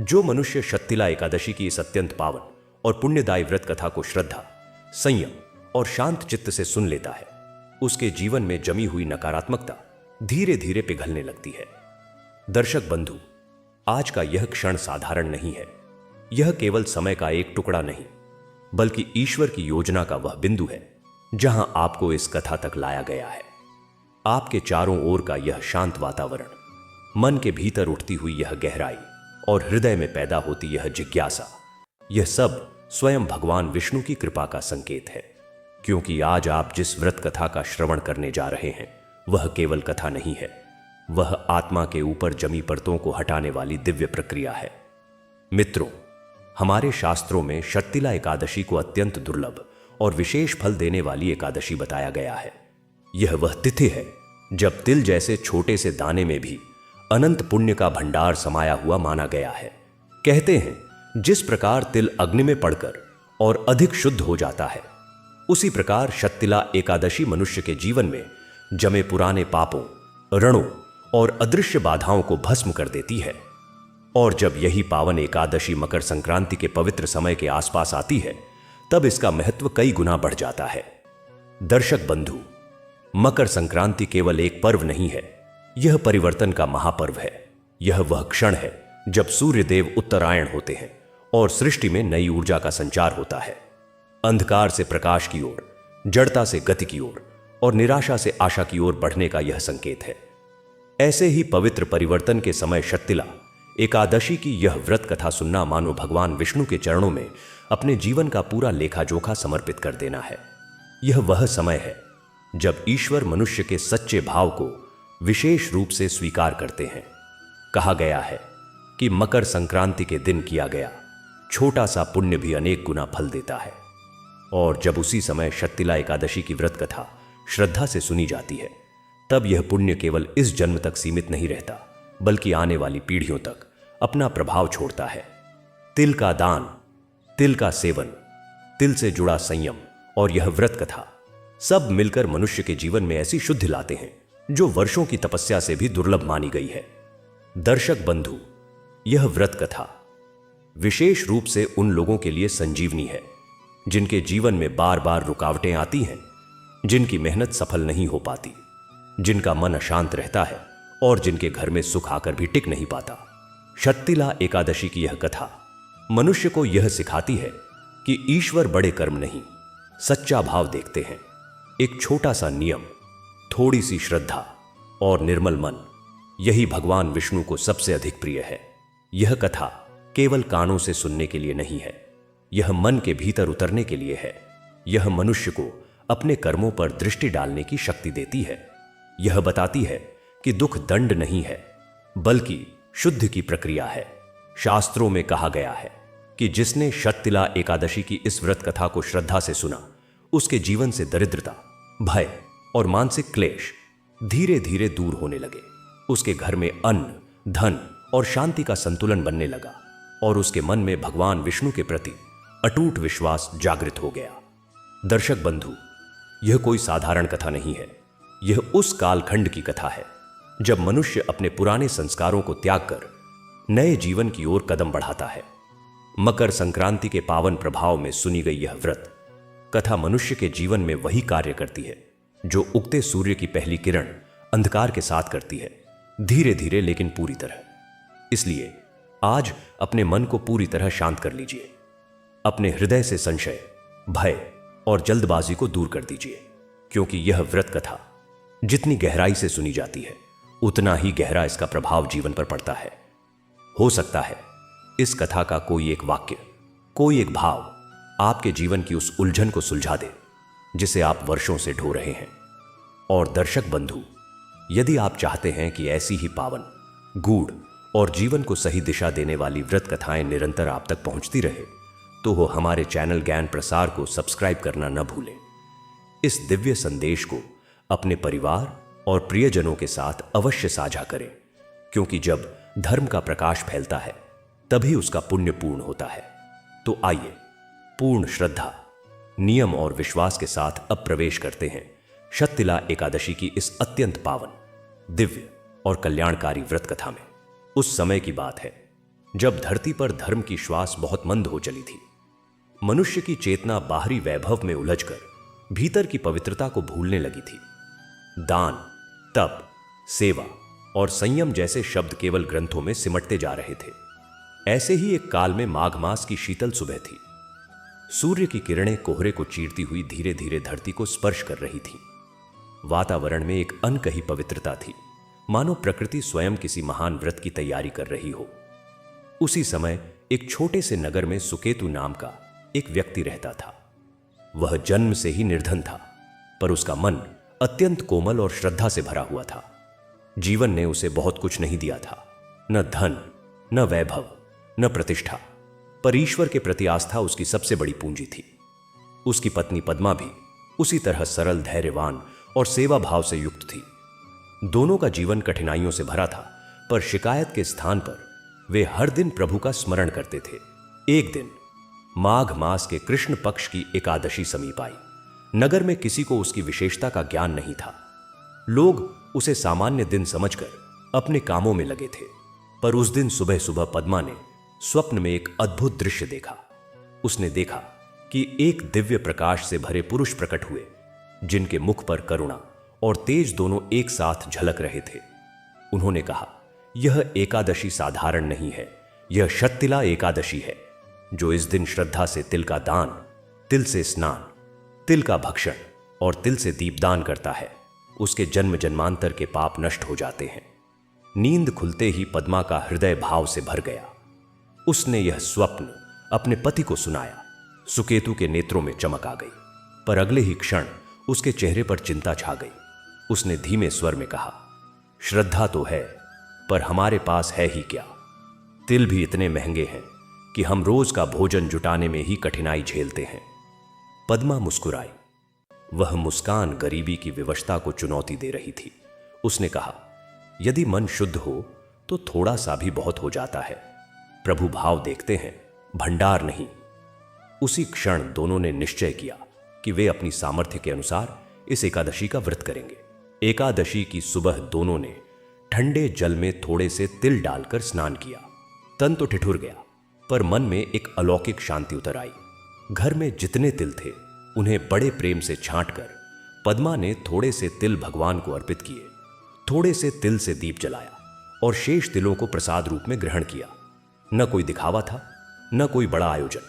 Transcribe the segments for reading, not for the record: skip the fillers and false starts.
जो मनुष्य शक्तिला एकादशी की इस अत्यंत पावन और पुण्यदायी व्रत कथा को श्रद्धा, संयम और शांत चित्त से सुन लेता है, उसके जीवन में जमी हुई नकारात्मकता धीरे धीरे पिघलने लगती है। दर्शक बंधु, आज का यह क्षण साधारण नहीं है। यह केवल समय का एक टुकड़ा नहीं, बल्कि ईश्वर की योजना का वह बिंदु है जहां आपको इस कथा तक लाया गया है। आपके चारों ओर का यह शांत वातावरण, मन के भीतर उठती हुई यह गहराई और हृदय में पैदा होती यह जिज्ञासा, यह सब स्वयं भगवान विष्णु की कृपा का संकेत है। क्योंकि आज आप जिस व्रत कथा का श्रवण करने जा रहे हैं, वह केवल कथा नहीं है, वह आत्मा के ऊपर जमी परतों को हटाने वाली दिव्य प्रक्रिया है। मित्रों, हमारे शास्त्रों में शक्तिला एकादशी को अत्यंत दुर्लभ और विशेष फल देने वाली एकादशी बताया गया है। यह वह तिथि है जब तिल जैसे छोटे से दाने में भी अनंत पुण्य का भंडार समाया हुआ माना गया है। कहते हैं, जिस प्रकार तिल अग्नि में पड़कर और अधिक शुद्ध हो जाता है, उसी प्रकार शक्तिला एकादशी मनुष्य के जीवन में जमे पुराने पापों, रणों और अदृश्य बाधाओं को भस्म कर देती है। और जब यही पावन एकादशी मकर संक्रांति के पवित्र समय के आसपास आती है, तब इसका महत्व कई गुना बढ़ जाता है। दर्शक बंधु, मकर संक्रांति केवल एक पर्व नहीं है, यह परिवर्तन का महापर्व है। यह वह क्षण है जब सूर्य देव उत्तरायण होते हैं और सृष्टि में नई ऊर्जा का संचार होता है। अंधकार से प्रकाश की ओर, जड़ता से गति की ओर और निराशा से आशा की ओर बढ़ने का यह संकेत है। ऐसे ही पवित्र परिवर्तन के समय शक्तिला एकादशी की यह व्रत कथा सुनना मानो भगवान विष्णु के चरणों में अपने जीवन का पूरा लेखा जोखा समर्पित कर देना है। यह वह समय है जब ईश्वर मनुष्य के सच्चे भाव को विशेष रूप से स्वीकार करते हैं। कहा गया है कि मकर संक्रांति के दिन किया गया छोटा सा पुण्य भी अनेक गुना फल देता है। और जब उसी समय शक्तिला एकादशी की व्रत कथा श्रद्धा से सुनी जाती है, तब यह पुण्य केवल इस जन्म तक सीमित नहीं रहता, बल्कि आने वाली पीढ़ियों तक अपना प्रभाव छोड़ता है। तिल का दान, तिल का सेवन, तिल से जुड़ा संयम और यह व्रत कथा सब मिलकर मनुष्य के जीवन में ऐसी शुद्धि लाते हैं जो वर्षों की तपस्या से भी दुर्लभ मानी गई है। दर्शक बंधु, यह व्रत कथा विशेष रूप से उन लोगों के लिए संजीवनी है जिनके जीवन में बार बार रुकावटें आती हैं, जिनकी मेहनत सफल नहीं हो पाती, जिनका मन अशांत रहता है और जिनके घर में सुख आकर भी टिक नहीं पाता। शक्तिला एकादशी की यह कथा मनुष्य को यह सिखाती है कि ईश्वर बड़े कर्म नहीं, सच्चा भाव देखते हैं। एक छोटा सा नियम, थोड़ी सी श्रद्धा और निर्मल मन, यही भगवान विष्णु को सबसे अधिक प्रिय है। यह कथा केवल कानों से सुनने के लिए नहीं है, यह मन के भीतर उतरने के लिए है। यह मनुष्य को अपने कर्मों पर दृष्टि डालने की शक्ति देती है। यह बताती है कि दुख दंड नहीं है, बल्कि शुद्ध की प्रक्रिया है। शास्त्रों में कहा गया है कि जिसने शक्तिला एकादशी की इस व्रत कथा को श्रद्धा से सुना, उसके जीवन से दरिद्रता, भय और मानसिक क्लेश धीरे धीरे दूर होने लगे। उसके घर में अन्न, धन और शांति का संतुलन बनने लगा और उसके मन में भगवान विष्णु के प्रति अटूट विश्वास जागृत हो गया। दर्शक बंधु, यह कोई साधारण कथा नहीं है, यह उस कालखंड की कथा है जब मनुष्य अपने पुराने संस्कारों को त्याग कर नए जीवन की ओर कदम बढ़ाता है। मकर संक्रांति के पावन प्रभाव में सुनी गई यह व्रत कथा मनुष्य के जीवन में वही कार्य करती है जो उगते सूर्य की पहली किरण अंधकार के साथ करती है, धीरे धीरे लेकिन पूरी तरह। इसलिए आज अपने मन को पूरी तरह शांत कर लीजिए। अपने हृदय से संशय, भय और जल्दबाजी को दूर कर दीजिए, क्योंकि यह व्रत कथा जितनी गहराई से सुनी जाती है, उतना ही गहरा इसका प्रभाव जीवन पर पड़ता है। हो सकता है इस कथा का कोई एक वाक्य, कोई एक भाव आपके जीवन की उस उलझन को सुलझा दे जिसे आप वर्षों से ढो रहे हैं। और दर्शक बंधु, यदि आप चाहते हैं कि ऐसी ही पावन, गूढ़ और जीवन को सही दिशा देने वाली व्रत कथाएं निरंतर आप तक पहुंचती रहे, तो वो हमारे चैनल ज्ञान प्रसार को सब्सक्राइब करना न भूलें। इस दिव्य संदेश को अपने परिवार और प्रियजनों के साथ अवश्य साझा करें, क्योंकि जब धर्म का प्रकाश फैलता है, तभी उसका पुण्य पूर्ण होता है। तो आइए पूर्ण श्रद्धा, नियम और विश्वास के साथ अब प्रवेश करते हैं शक्तिला एकादशी की इस अत्यंत पावन, दिव्य और कल्याणकारी व्रत कथा में। उस समय की बात है जब धरती पर धर्म की श्वास बहुत मंद हो चली थी। मनुष्य की चेतना बाहरी वैभव में उलझकर भीतर की पवित्रता को भूलने लगी थी। दान, तप, सेवा और संयम जैसे शब्द केवल ग्रंथों में सिमटते जा रहे थे। ऐसे ही एक काल में माघ मास की शीतल सुबह थी। सूर्य की किरणें कोहरे को चीरती हुई धीरे धीरे धरती को स्पर्श कर रही थीं। वातावरण में एक अनकही पवित्रता थी, मानो प्रकृति स्वयं किसी महान व्रत की तैयारी कर रही हो। उसी समय एक छोटे से नगर में सुकेतु नाम का एक व्यक्ति रहता था। वह जन्म से ही निर्धन था, पर उसका मन अत्यंत कोमल और श्रद्धा से भरा हुआ था। जीवन ने उसे बहुत कुछ नहीं दिया था, न धन, न वैभव, न प्रतिष्ठा, पर ईश्वर के प्रति आस्था उसकी सबसे बड़ी पूंजी थी। उसकी पत्नी पद्मा भी उसी तरह सरल, धैर्यवान और सेवा भाव से युक्त थी। दोनों का जीवन कठिनाइयों से भरा था, पर शिकायत के स्थान पर वे हर दिन प्रभु का स्मरण करते थे। एक दिन माघ मास के कृष्ण पक्ष की एकादशी समीप आई। नगर में किसी को उसकी विशेषता का ज्ञान नहीं था। लोग उसे सामान्य दिन समझकर अपने कामों में लगे थे। पर उस दिन सुबह सुबह पद्मा ने स्वप्न में एक अद्भुत दृश्य देखा। उसने देखा कि एक दिव्य प्रकाश से भरे पुरुष प्रकट हुए, जिनके मुख पर करुणा और तेज दोनों एक साथ झलक रहे थे। उन्होंने कहा, यह एकादशी साधारण नहीं है, यह शततिला एकादशी है। जो इस दिन श्रद्धा से तिल का दान, तिल से स्नान, तिल का भक्षण और तिल से दीपदान करता है, उसके जन्म जन्मांतर के पाप नष्ट हो जाते हैं। नींद खुलते ही पद्मा का हृदय भाव से भर गया। उसने यह स्वप्न अपने पति को सुनाया। सुकेतु के नेत्रों में चमक आ गई, पर अगले ही क्षण उसके चेहरे पर चिंता छा गई। उसने धीमे स्वर में कहा, श्रद्धा तो है, पर हमारे पास है ही क्या? तिल भी इतने महंगे हैं कि हम रोज का भोजन जुटाने में ही कठिनाई झेलते हैं। पद्मा मुस्कुराई। वह मुस्कान गरीबी की विवशता को चुनौती दे रही थी। उसने कहा, यदि मन शुद्ध हो तो थोड़ा सा भी बहुत हो जाता है। प्रभु भाव देखते हैं, भंडार नहीं। उसी क्षण दोनों ने निश्चय किया कि वे अपनी सामर्थ्य के अनुसार इस एकादशी का व्रत करेंगे। एकादशी की सुबह दोनों ने ठंडे जल में थोड़े से तिल डालकर स्नान किया। तन तो ठिठुर गया, पर मन में एक अलौकिक शांति उतर आई। घर में जितने तिल थे उन्हें बड़े प्रेम से छांटकर पद्मा ने थोड़े से तिल भगवान को अर्पित किए। थोड़े से तिल से दीप जलाया और शेष तिलों को प्रसाद रूप में ग्रहण किया। न कोई दिखावा था, न कोई बड़ा आयोजन,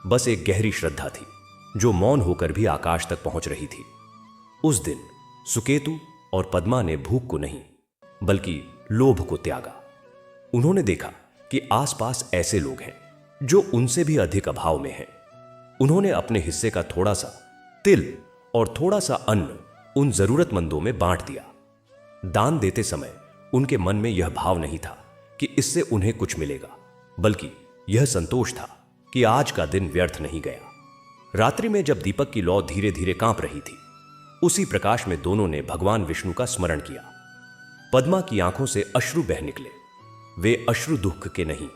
बस एक गहरी श्रद्धा थी जो मौन होकर भी आकाश तक पहुंच रही थी। उस दिन सुकेतु और पद्मा ने भूख को नहीं, बल्कि लोभ को त्यागा। उन्होंने देखा कि आसपास ऐसे लोग हैं जो उनसे भी अधिक अभाव में हैं। उन्होंने अपने हिस्से का थोड़ा सा तिल और थोड़ा सा अन्न उन जरूरतमंदों में बांट दिया। दान देते समय उनके मन में यह भाव नहीं था कि इससे उन्हें कुछ मिलेगा, बल्कि यह संतोष था कि आज का दिन व्यर्थ नहीं गया। रात्रि में जब दीपक की लौ धीरे धीरे कांप रही थी, उसी प्रकाश में दोनों ने भगवान विष्णु का स्मरण किया। पद्मा की आंखों से अश्रु बह निकले। वे अश्रु दुख के नहीं,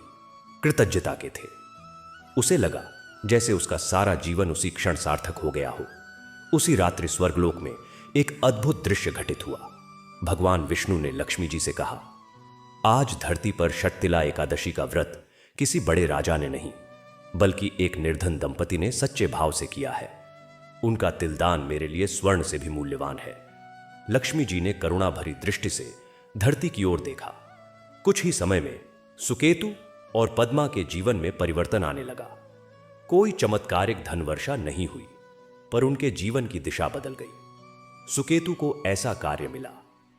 कृतज्ञता के थे। उसे लगा जैसे उसका सारा जीवन उसी क्षण सार्थक हो गया हो। उसी रात्रि स्वर्गलोक में एक अद्भुत दृश्य घटित हुआ। भगवान विष्णु ने लक्ष्मी जी से कहा, आज धरती पर शततिला एकादशी का व्रत किसी बड़े राजा ने नहीं, बल्कि एक निर्धन दंपति ने सच्चे भाव से किया है। उनका तिलदान मेरे लिए स्वर्ण से भी मूल्यवान है। लक्ष्मी जी ने करुणा भरी दृष्टि से धरती की ओर देखा। कुछ ही समय में सुकेतु और पद्मा के जीवन में परिवर्तन आने लगा। कोई चमत्कारिक धन वर्षा नहीं हुई, पर उनके जीवन की दिशा बदल गई। सुकेतु को ऐसा कार्य मिला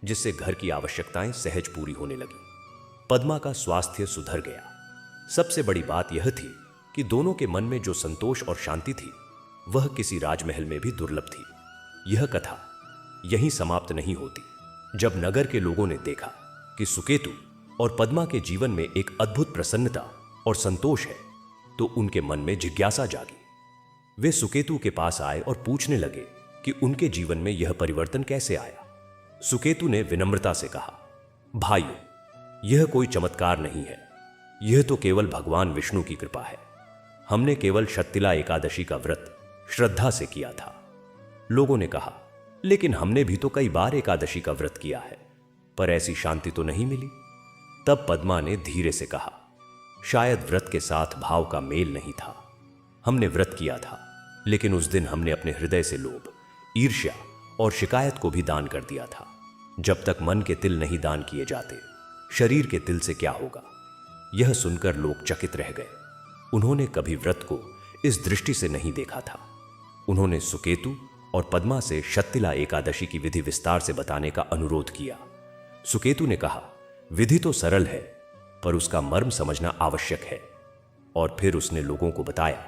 जिससे घर की आवश्यकताएं सहज पूरी होने लगी। पद्मा का स्वास्थ्य सुधर गया। सबसे बड़ी बात यह थी कि दोनों के मन में जो संतोष और शांति थी, वह किसी राजमहल में भी दुर्लभ थी। यह कथा यहीं समाप्त नहीं होती। जब नगर के लोगों ने देखा कि सुकेतु और पद्मा के जीवन में एक अद्भुत प्रसन्नता और संतोष है, तो उनके मन में जिज्ञासा जागी। वे सुकेतु के पास आए और पूछने लगे कि उनके जीवन में यह परिवर्तन कैसे आया। सुकेतु ने विनम्रता से कहा, भाइयों, यह कोई चमत्कार नहीं है, यह तो केवल भगवान विष्णु की कृपा है। हमने केवल शततिला एकादशी का व्रत श्रद्धा से किया था। लोगों ने कहा, लेकिन हमने भी तो कई बार एकादशी का व्रत किया है, पर ऐसी शांति तो नहीं मिली। तब पद्मा ने धीरे से कहा, शायद व्रत के साथ भाव का मेल नहीं था। हमने व्रत किया था, लेकिन उस दिन हमने अपने हृदय से लोभ, ईर्ष्या और शिकायत को भी दान कर दिया था। जब तक मन के तिल नहीं दान किए जाते, शरीर के तिल से क्या होगा? यह सुनकर लोग चकित रह गए। उन्होंने कभी व्रत को इस दृष्टि से नहीं देखा था। उन्होंने सुकेतु और पद्मा से शत्तिला एकादशी की विधि विस्तार से बताने का अनुरोध किया। सुकेतु ने कहा, विधि तो सरल है, पर उसका मर्म समझना आवश्यक है। और फिर उसने लोगों को बताया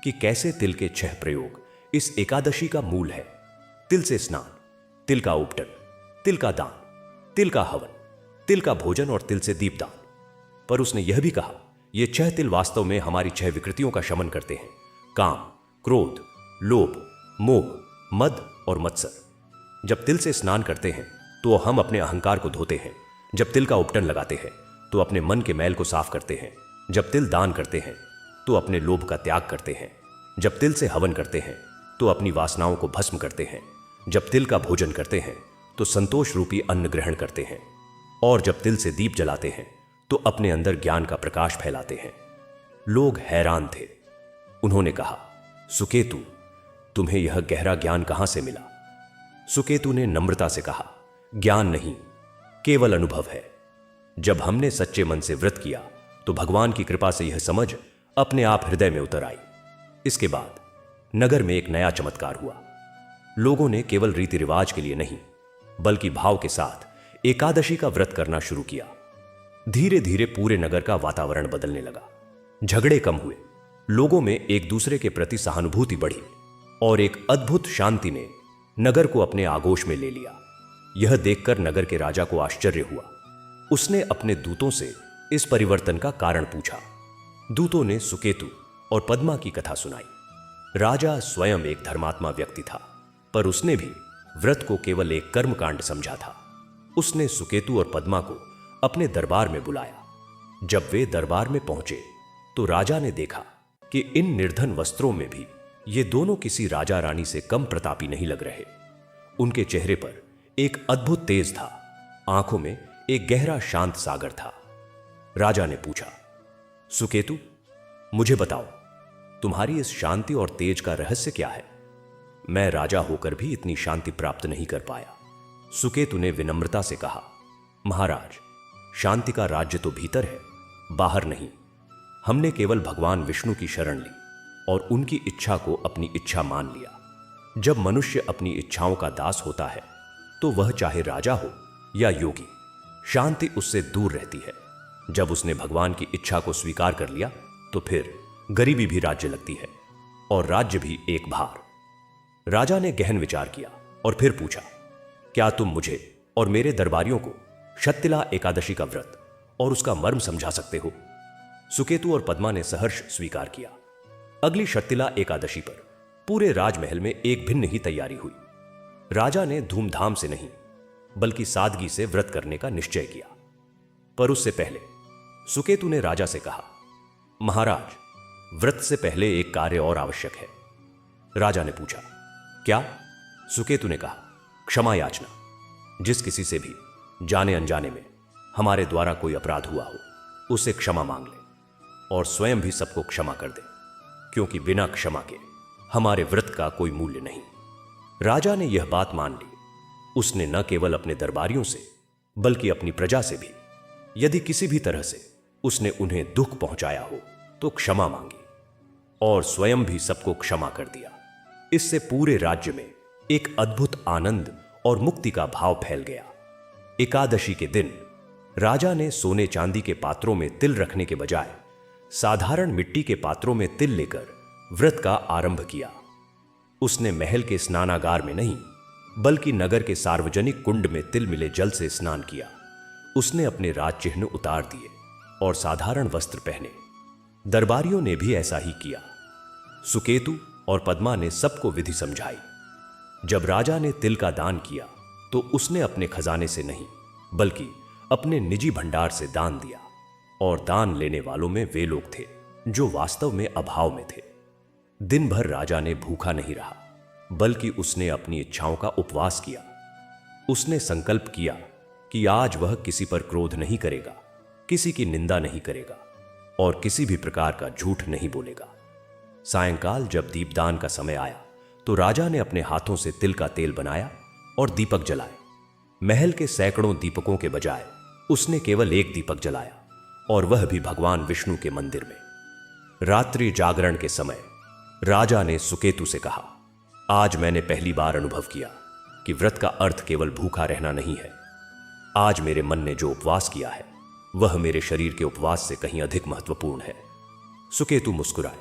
कि कैसे तिल के 6 प्रयोग इस एकादशी का मूल है। तिल से स्नान, तिल का उपटन, तिल का दान, तिल का हवन, तिल का भोजन और तिल से दीपदान। पर उसने यह भी कहा, ये 6 तिल वास्तव में हमारी 6 विकृतियों का शमन करते हैं: काम, क्रोध, लोभ, मोह, मद और मत्सर। जब तिल से स्नान करते हैं तो हम अपने अहंकार को धोते हैं। जब तिल का उपटन लगाते हैं तो अपने मन के मैल को साफ करते हैं। जब तिल दान करते हैं तो अपने लोभ का त्याग करते हैं। जब तिल से हवन करते हैं तो अपनी वासनाओं को भस्म करते हैं। जब तिल का भोजन करते हैं तो संतोष रूपी अन्न ग्रहण करते हैं। और जब तिल से दीप जलाते हैं तो अपने अंदर ज्ञान का प्रकाश फैलाते हैं। लोग हैरान थे। उन्होंने कहा, सुकेतु, तुम्हें यह गहरा ज्ञान कहां से मिला? सुकेतु ने नम्रता से कहा, ज्ञान नहीं, केवल अनुभव है। जब हमने सच्चे मन से व्रत किया तो भगवान की कृपा से यह समझ अपने आप हृदय में उतर आई। इसके बाद नगर में एक नया चमत्कार हुआ। लोगों ने केवल रीति रिवाज के लिए नहीं, बल्कि भाव के साथ एकादशी का व्रत करना शुरू किया। धीरे धीरे पूरे नगर का वातावरण बदलने लगा। झगड़े कम हुए, लोगों में एक दूसरे के प्रति सहानुभूति बढ़ी और एक अद्भुत शांति ने नगर को अपने आगोश में ले लिया। यह देखकर नगर के राजा को आश्चर्य हुआ। उसने अपने दूतों से इस परिवर्तन का कारण पूछा। दूतों ने सुकेतु और पद्मा की कथा सुनाई। राजा स्वयं एक धर्मात्मा व्यक्ति था, पर उसने भी व्रत को केवल एक कर्मकांड समझा था। उसने सुकेतु और पद्मा को अपने दरबार में बुलाया। जब वे दरबार में पहुंचे तो राजा ने देखा कि इन निर्धन वस्त्रों में भी ये दोनों किसी राजा रानी से कम प्रतापी नहीं लग रहे। उनके चेहरे पर एक अद्भुत तेज था, आंखों में एक गहरा शांत सागर था। राजा ने पूछा, सुकेतु, मुझे बताओ, तुम्हारी इस शांति और तेज का रहस्य क्या है? मैं राजा होकर भी इतनी शांति प्राप्त नहीं कर पाया। सुकेतु ने विनम्रता से कहा, महाराज, शांति का राज्य तो भीतर है, बाहर नहीं। हमने केवल भगवान विष्णु की शरण ली और उनकी इच्छा को अपनी इच्छा मान लिया। जब मनुष्य अपनी इच्छाओं का दास होता है तो वह चाहे राजा हो या योगी, शांति उससे दूर रहती है। जब उसने भगवान की इच्छा को स्वीकार कर लिया तो फिर गरीबी भी राज्य लगती है और राज्य भी एक भार। राजा ने गहन विचार किया और फिर पूछा, क्या तुम मुझे और मेरे दरबारियों को शत्तिला एकादशी का व्रत और उसका मर्म समझा सकते हो? सुकेतु और पद्मा ने सहर्ष स्वीकार किया। अगली शत्तिला एकादशी पर पूरे राजमहल में एक भिन्न ही तैयारी हुई। राजा ने धूमधाम से नहीं, बल्कि सादगी से व्रत करने का निश्चय किया। पर उससे पहले सुकेतु ने राजा से कहा, महाराज, व्रत से पहले एक कार्य और आवश्यक है। राजा ने पूछा, क्या? सुकेतु ने कहा, क्षमा याचना। जिस किसी से भी जाने अनजाने में हमारे द्वारा कोई अपराध हुआ हो, उसे क्षमा मांग ले और स्वयं भी सबको क्षमा कर दे, क्योंकि बिना क्षमा के हमारे व्रत का कोई मूल्य नहीं। राजा ने यह बात मान ली। उसने न केवल अपने दरबारियों से, बल्कि अपनी प्रजा से भी, यदि किसी भी तरह से उसने उन्हें दुख पहुंचाया हो तो क्षमा मांगी और स्वयं भी सबको क्षमा कर दिया। इससे पूरे राज्य में एक अद्भुत आनंद और मुक्ति का भाव फैल गया। एकादशी के दिन राजा ने सोने चांदी के पात्रों में तिल रखने के बजाय साधारण मिट्टी के पात्रों में तिल लेकर व्रत का आरंभ किया। उसने महल के स्नानागार में नहीं, बल्कि नगर के सार्वजनिक कुंड में तिल मिले जल से स्नान किया। उसने अपने राज चिन्ह उतार दिए और साधारण वस्त्र पहने। दरबारियों ने भी ऐसा ही किया। सुकेतु और पद्मा ने सबको विधि समझाई। जब राजा ने तिल का दान किया तो उसने अपने खजाने से नहीं, बल्कि अपने निजी भंडार से दान दिया। और दान लेने वालों में वे लोग थे जो वास्तव में अभाव में थे। दिन भर राजा ने भूखा नहीं रहा, बल्कि उसने अपनी इच्छाओं का उपवास किया। उसने संकल्प किया कि आज वह किसी पर क्रोध नहीं करेगा, किसी की निंदा नहीं करेगा, और किसी भी प्रकार का झूठ नहीं बोलेगा। सायंकाल जब दीपदान का समय आया तो राजा ने अपने हाथों से तिल का तेल बनाया और दीपक जलाए। महल के सैकड़ों दीपकों के बजाय उसने केवल एक दीपक जलाया, और वह भी भगवान विष्णु के मंदिर में। रात्रि जागरण के समय राजा ने सुकेतु से कहा, आज मैंने पहली बार अनुभव किया कि व्रत का अर्थ केवल भूखा रहना नहीं है। आज मेरे मन ने जो उपवास किया है वह मेरे शरीर के उपवास से कहीं अधिक महत्वपूर्ण है। सुकेतु मुस्कुराए,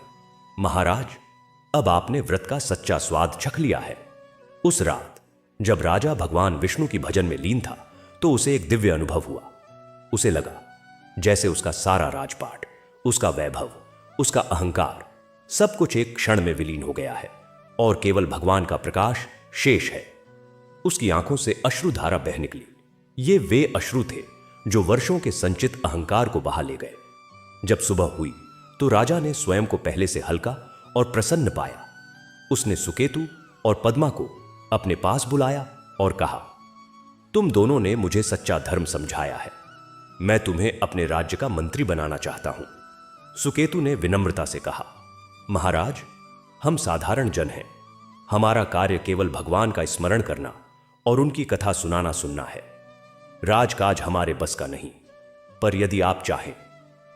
महाराज, अब आपने व्रत का सच्चा स्वाद चख लिया है। उस रात जब राजा भगवान विष्णु की भजन में लीन था तो उसे एक दिव्य अनुभव हुआ। उसे लगा जैसे उसका सारा राजपाट, उसका वैभव, उसका अहंकार, सब कुछ एक क्षण में विलीन हो गया है और केवल भगवान का प्रकाश शेष है। उसकी आंखों से अश्रुधारा बह निकली। ये वे अश्रु थे जो वर्षों के संचित अहंकार को बहा ले गए। जब सुबह हुई तो राजा ने स्वयं को पहले से हल्का और प्रसन्न पाया। उसने सुकेतु और पद्मा को अपने पास बुलाया और कहा, तुम दोनों ने मुझे सच्चा धर्म समझाया है। मैं तुम्हें अपने राज्य का मंत्री बनाना चाहता हूं। सुकेतु ने विनम्रता से कहा, महाराज, हम साधारण जन हैं। हमारा कार्य केवल भगवान का स्मरण करना और उनकी कथा सुनाना सुनना है। राजकाज हमारे बस का नहीं, पर यदि आप चाहें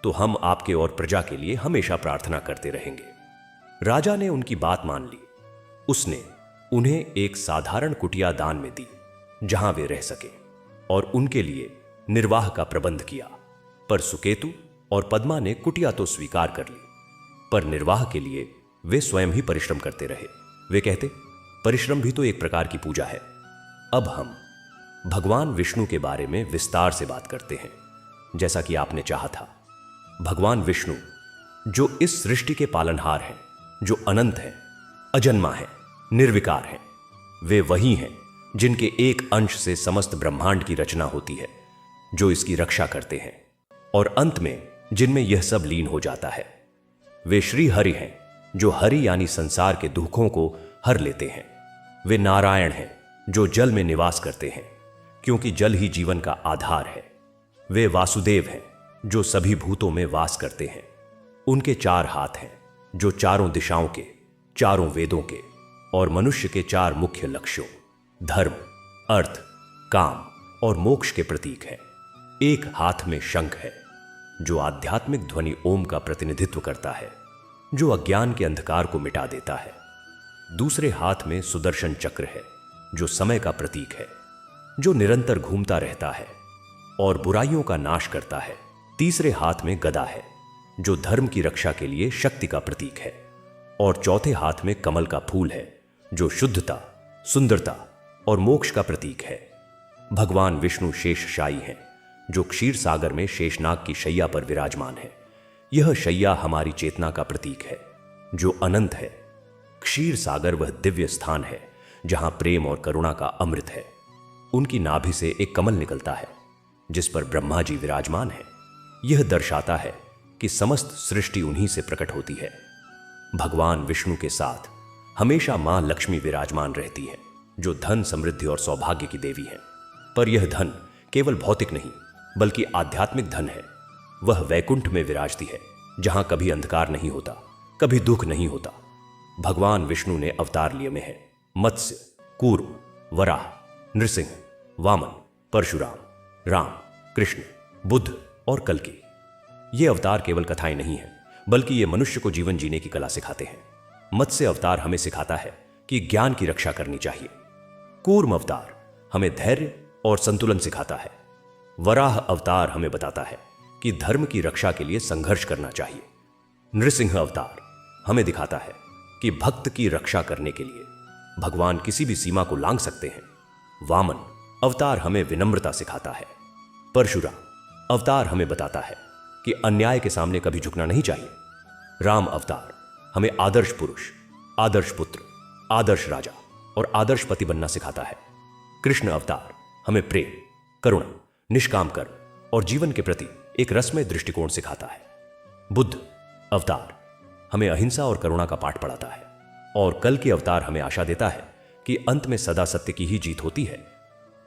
तो हम आपके और प्रजा के लिए हमेशा प्रार्थना करते रहेंगे। राजा ने उनकी बात मान ली। उसने उन्हें एक साधारण कुटिया दान में दी जहां वे रह सके और उनके लिए निर्वाह का प्रबंध किया। पर सुकेतु और पद्मा ने कुटिया तो स्वीकार कर ली, पर निर्वाह के लिए वे स्वयं ही परिश्रम करते रहे। वे कहते, परिश्रम भी तो एक प्रकार की पूजा है। अब हम भगवान विष्णु के बारे में विस्तार से बात करते हैं, जैसा कि आपने चाहा था। भगवान विष्णु जो इस सृष्टि के पालनहार हैं, जो अनंत हैं, अजन्मा हैं, निर्विकार हैं, वे वही हैं जिनके एक अंश से समस्त ब्रह्मांड की रचना होती है, जो इसकी रक्षा करते हैं और अंत में जिनमें यह सब लीन हो जाता है। वे श्री हरि हैं जो हरि यानी संसार के दुखों को हर लेते हैं। वे नारायण हैं जो जल में निवास करते हैं, क्योंकि जल ही जीवन का आधार है। वे वासुदेव हैं जो सभी भूतों में वास करते हैं। उनके 4 हाथ हैं जो चारों दिशाओं के, चारों वेदों के और मनुष्य के 4 मुख्य लक्ष्यों धर्म, अर्थ, काम और मोक्ष के प्रतीक हैं। एक हाथ में शंख है जो आध्यात्मिक ध्वनि ओम का प्रतिनिधित्व करता है, जो अज्ञान के अंधकार को मिटा देता है। दूसरे हाथ में सुदर्शन चक्र है जो समय का प्रतीक है, जो निरंतर घूमता रहता है और बुराइयों का नाश करता है। तीसरे हाथ में गदा है जो धर्म की रक्षा के लिए शक्ति का प्रतीक है, और चौथे हाथ में कमल का फूल है जो शुद्धता, सुंदरता और मोक्ष का प्रतीक है। भगवान विष्णु शेषशायी हैं जो क्षीर सागर में शेषनाग की शैया पर विराजमान है। यह शैया हमारी चेतना का प्रतीक है जो अनंत है। क्षीर सागर वह दिव्य स्थान है जहां प्रेम और करुणा का अमृत है। उनकी नाभि से एक कमल निकलता है जिस पर ब्रह्मा जी विराजमान है। यह दर्शाता है कि समस्त सृष्टि उन्हीं से प्रकट होती है। भगवान विष्णु के साथ हमेशा मां लक्ष्मी विराजमान रहती है जो धन, समृद्धि और सौभाग्य की देवी है। पर यह धन केवल भौतिक नहीं बल्कि आध्यात्मिक धन है। वह वैकुंठ में विराजती है जहां कभी अंधकार नहीं होता, कभी दुख नहीं होता। भगवान विष्णु ने अवतार लिए में है मत्स्य, कूर्म, वराह, नृसिंह, वामन, परशुराम, राम, कृष्ण, बुद्ध और कल्कि। ये अवतार केवल कथाएं नहीं हैं, बल्कि ये मनुष्य को जीवन जीने की कला सिखाते हैं। मत्स्य अवतार हमें सिखाता है कि ज्ञान की रक्षा करनी चाहिए। कूर्म अवतार हमें धैर्य और संतुलन सिखाता है। वराह अवतार हमें बताता है कि धर्म की रक्षा के लिए संघर्ष करना चाहिए। नृसिंह अवतार हमें दिखाता है कि भक्त की रक्षा करने के लिए भगवान किसी भी सीमा को लांघ सकते हैं। वामन अवतार हमें विनम्रता सिखाता है। परशुराम अवतार हमें बताता है कि अन्याय के सामने कभी झुकना नहीं चाहिए। राम अवतार हमें आदर्श पुरुष, आदर्श पुत्र, आदर्श राजा और आदर्श पति बनना सिखाता है। कृष्ण अवतार हमें प्रेम, करुणा, निष्काम कर्म और जीवन के प्रति एक रसमय दृष्टिकोण सिखाता है। बुद्ध अवतार हमें अहिंसा और करुणा का पाठ पढ़ाता है। और कल्कि अवतार हमें आशा देता है कि अंत में सदा सत्य की ही जीत होती है।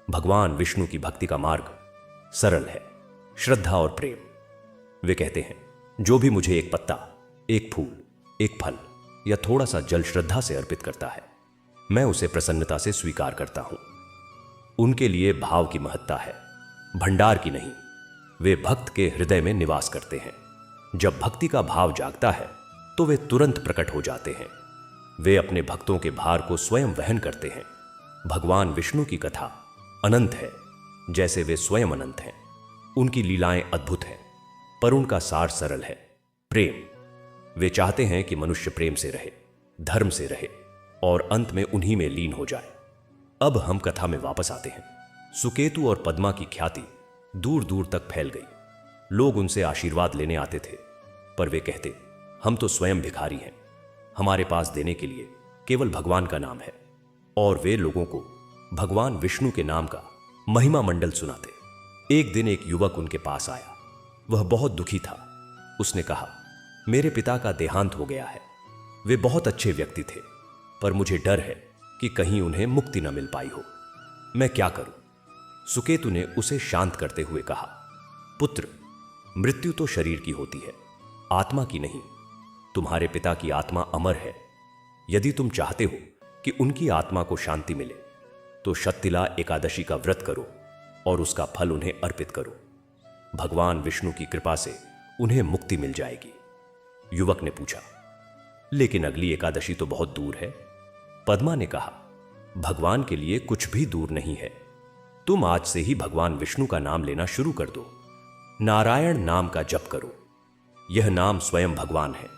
भगवान विष्णु की भक्ति का मार्ग सरल है, श्रद्धा और प्रेम। वे कहते हैं, जो भी मुझे एक पत्ता, एक फूल, एक फल या थोड़ा सा जल श्रद्धा से अर्पित करता है, मैं उसे प्रसन्नता से स्वीकार करता हूं। उनके लिए भाव की महत्ता है, भंडार की नहीं। वे भक्त के हृदय में निवास करते हैं। जब भक्ति का भाव जागता है तो वे तुरंत प्रकट हो जाते हैं। वे अपने भक्तों के भार को स्वयं वहन करते हैं। भगवान विष्णु की कथा अनंत है, जैसे वे स्वयं अनंत हैं। उनकी लीलाएं अद्भुत हैं, पर उनका सार सरल है, प्रेम। वे चाहते हैं कि मनुष्य प्रेम से रहे, धर्म से रहे और अंत में उन्हीं में लीन हो जाए। अब हम कथा में वापस आते हैं। सुकेतु और पद्मा की ख्याति दूर दूर तक फैल गई। लोग उनसे आशीर्वाद लेने आते थे, पर वे कहते, हम तो स्वयं भिखारी हैं, हमारे पास देने के लिए केवल भगवान का नाम है। और वे लोगों को भगवान विष्णु के नाम का महिमा मंडल सुनाते। एक दिन एक युवक उनके पास आया। वह बहुत दुखी था। उसने कहा, मेरे पिता का देहांत हो गया है। वे बहुत अच्छे व्यक्ति थे, पर मुझे डर है कि कहीं उन्हें मुक्ति न मिल पाई हो। मैं क्या करूं? सुकेतु ने उसे शांत करते हुए कहा, पुत्र, मृत्यु तो शरीर की होती है, आत्मा की नहीं। तुम्हारे पिता की आत्मा अमर है। यदि तुम चाहते हो कि उनकी आत्मा को शांति मिले तो शत्तिला एकादशी का व्रत करो और उसका फल उन्हें अर्पित करो। भगवान विष्णु की कृपा से उन्हें मुक्ति मिल जाएगी। युवक ने पूछा, लेकिन अगली एकादशी तो बहुत दूर है। पद्मा ने कहा, भगवान के लिए कुछ भी दूर नहीं है। तुम आज से ही भगवान विष्णु का नाम लेना शुरू कर दो। नारायण नाम का जप करो। यह नाम स्वयं भगवान है।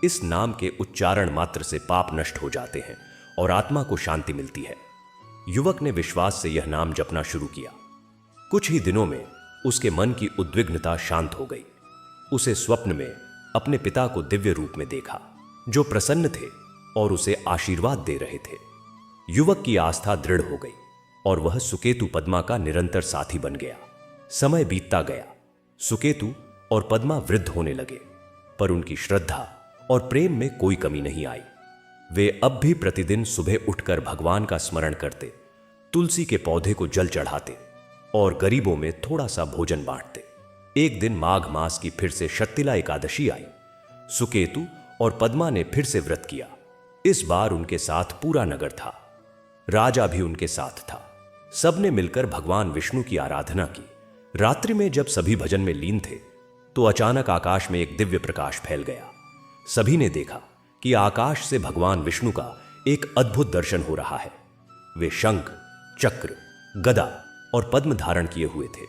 इस नाम के उच्चारण मात्र से पाप नष्ट हो जाते हैं और आत्मा को शांति मिलती है। युवक ने विश्वास से यह नाम जपना शुरू किया। कुछ ही दिनों में उसके मन की उद्विग्नता शांत हो गई। उसे स्वप्न में अपने पिता को दिव्य रूप में देखा, जो प्रसन्न थे और उसे आशीर्वाद दे रहे थे। युवक की आस्था दृढ़ हो गई और वह सुकेतु पद्मा का निरंतर साथी बन गया। समय बीतता गया। सुकेतु और पद्मा वृद्ध होने लगे, पर उनकी श्रद्धा और प्रेम में कोई कमी नहीं आई। वे अब भी प्रतिदिन सुबह उठकर भगवान का स्मरण करते, तुलसी के पौधे को जल चढ़ाते और गरीबों में थोड़ा सा भोजन बांटते। एक दिन माघ मास की फिर से शत्तिला एकादशी आई। सुकेतु और पद्मा ने फिर से व्रत किया। इस बार उनके साथ पूरा नगर था। राजा भी उनके साथ था। सबने मिलकर भगवान विष्णु की आराधना की। रात्रि में जब सभी भजन में लीन थे तो अचानक आकाश में एक दिव्य प्रकाश फैल गया। सभी ने देखा कि आकाश से भगवान विष्णु का एक अद्भुत दर्शन हो रहा है। वे शंख, चक्र, गदा और पद्म धारण किए हुए थे।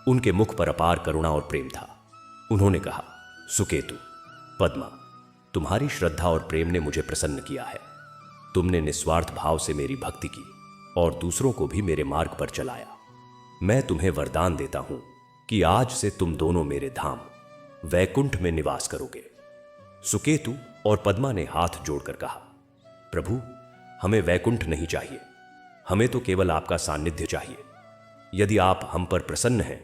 उनके मुख पर अपार करुणा और प्रेम था। उन्होंने कहा, सुकेतु, पद्मा, तुम्हारी श्रद्धा और प्रेम ने मुझे प्रसन्न किया है। तुमने निस्वार्थ भाव से मेरी भक्ति की और दूसरों को भी मेरे मार्ग पर चलाया। मैं तुम्हें वरदान देता हूं कि आज से तुम दोनों मेरे धाम वैकुंठ में निवास करोगे। सुकेतु और पद्मा ने हाथ जोड़कर कहा, प्रभु, हमें वैकुंठ नहीं चाहिए, हमें तो केवल आपका सानिध्य चाहिए। यदि आप हम पर प्रसन्न हैं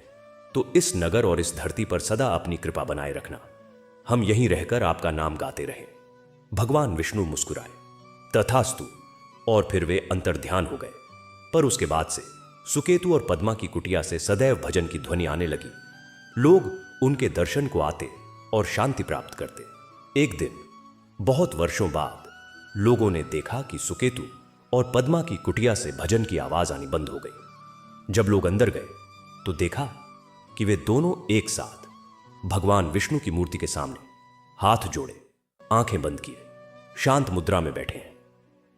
तो इस नगर और इस धरती पर सदा अपनी कृपा बनाए रखना। हम यहीं रहकर आपका नाम गाते रहें। भगवान विष्णु मुस्कुराए, तथास्तु, और फिर वे अंतर्ध्यान हो गए। पर उसके बाद से सुकेतु और पद्मा की कुटिया से सदैव भजन की ध्वनि आने लगी। लोग उनके दर्शन को आते और शांति प्राप्त करते। एक दिन बहुत वर्षों बाद लोगों ने देखा कि सुकेतु और पद्मा की कुटिया से भजन की आवाज आनी बंद हो गई। जब लोग अंदर गए तो देखा कि वे दोनों एक साथ भगवान विष्णु की मूर्ति के सामने हाथ जोड़े, आंखें बंद किए, शांत मुद्रा में बैठे हैं।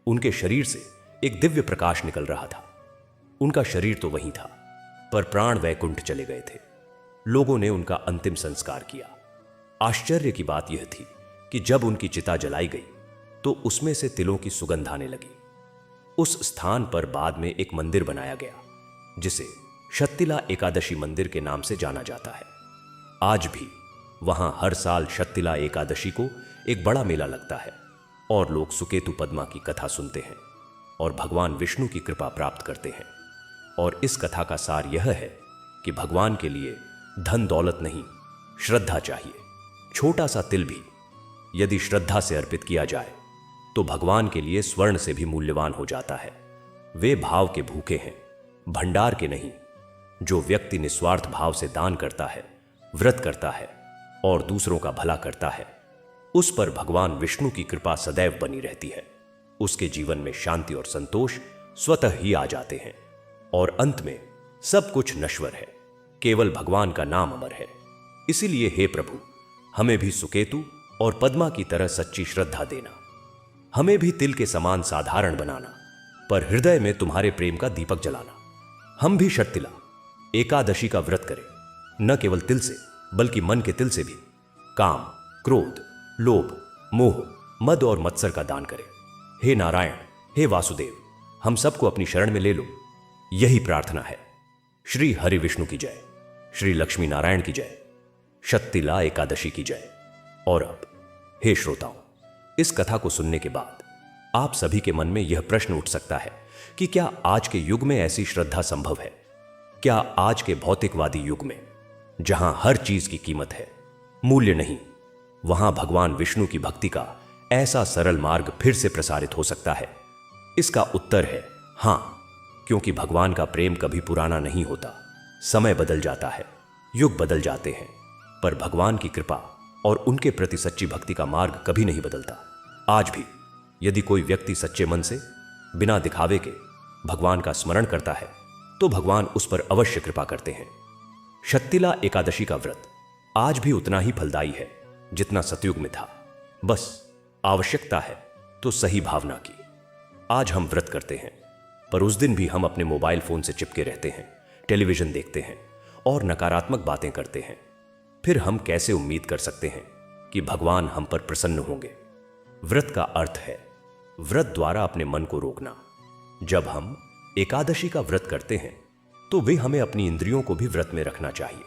उनके शरीर से एक दिव्य प्रकाश निकल रहा था। उनका शरीर तो वहीं था, पर प्राण वैकुंठ चले गए थे। लोगों ने उनका अंतिम संस्कार किया। आश्चर्य की बात यह थी कि जब उनकी चिता जलाई गई तो उसमें से तिलों की सुगंध आने लगी। उस स्थान पर बाद में एक मंदिर बनाया गया, जिसे शत्तिला एकादशी मंदिर के नाम से जाना जाता है। आज भी वहां हर साल शत्तिला एकादशी को एक बड़ा मेला लगता है और लोग सुकेतु पद्मा की कथा सुनते हैं और भगवान विष्णु की कृपा प्राप्त करते हैं। और इस कथा का सार यह है कि भगवान के लिए धन दौलत नहीं, श्रद्धा चाहिए। छोटा सा तिल भी यदि श्रद्धा से अर्पित किया जाए तो भगवान के लिए स्वर्ण से भी मूल्यवान हो जाता है। वे भाव के भूखे हैं, भंडार के नहीं। जो व्यक्ति निस्वार्थ भाव से दान करता है, व्रत करता है और दूसरों का भला करता है, उस पर भगवान विष्णु की कृपा सदैव बनी रहती है। उसके जीवन में शांति और संतोष स्वतः ही आ जाते हैं और अंत में सब कुछ नश्वर है, केवल भगवान का नाम अमर है। इसीलिए हे प्रभु, हमें भी सुकेतु और पद्मा की तरह सच्ची श्रद्धा देना, हमें भी तिल के समान साधारण बनाना, पर हृदय में तुम्हारे प्रेम का दीपक जलाना। हम भी षट्तिला एकादशी का व्रत करें, न केवल तिल से बल्कि मन के तिल से भी। काम, क्रोध, लोभ, मोह, मद और मत्सर का दान करें। हे नारायण, हे वासुदेव, हम सबको अपनी शरण में ले लो, यही प्रार्थना है। श्री हरि विष्णु की जय, श्री लक्ष्मी नारायण की जय, षट्तिला एकादशी की जय। और अब हे श्रोताओं, इस कथा को सुनने के बाद आप सभी के मन में यह प्रश्न उठ सकता है कि क्या आज के युग में ऐसी श्रद्धा संभव है? क्या आज के भौतिकवादी युग में, जहां हर चीज की कीमत है, मूल्य नहीं, वहां भगवान विष्णु की भक्ति का ऐसा सरल मार्ग फिर से प्रसारित हो सकता है? इसका उत्तर है हां, क्योंकि भगवान का प्रेम कभी पुराना नहीं होता। समय बदल जाता है, युग बदल जाते हैं, पर भगवान की कृपा और उनके प्रति सच्ची भक्ति का मार्ग कभी नहीं बदलता। आज भी यदि कोई व्यक्ति सच्चे मन से, बिना दिखावे के भगवान का स्मरण करता है, तो भगवान उस पर अवश्य कृपा करते हैं। षट्तिला एकादशी का व्रत आज भी उतना ही फलदायी है जितना सतयुग में था। बस आवश्यकता है तो सही भावना की। आज हम व्रत करते हैं, पर उस दिन भी हम अपने मोबाइल फोन से चिपके रहते हैं, टेलीविजन देखते हैं और नकारात्मक बातें करते हैं। फिर हम कैसे उम्मीद कर सकते हैं कि भगवान हम पर प्रसन्न होंगे? व्रत का अर्थ है व्रत द्वारा अपने मन को रोकना। जब हम एकादशी का व्रत करते हैं तो वे हमें अपनी इंद्रियों को भी व्रत में रखना चाहिए।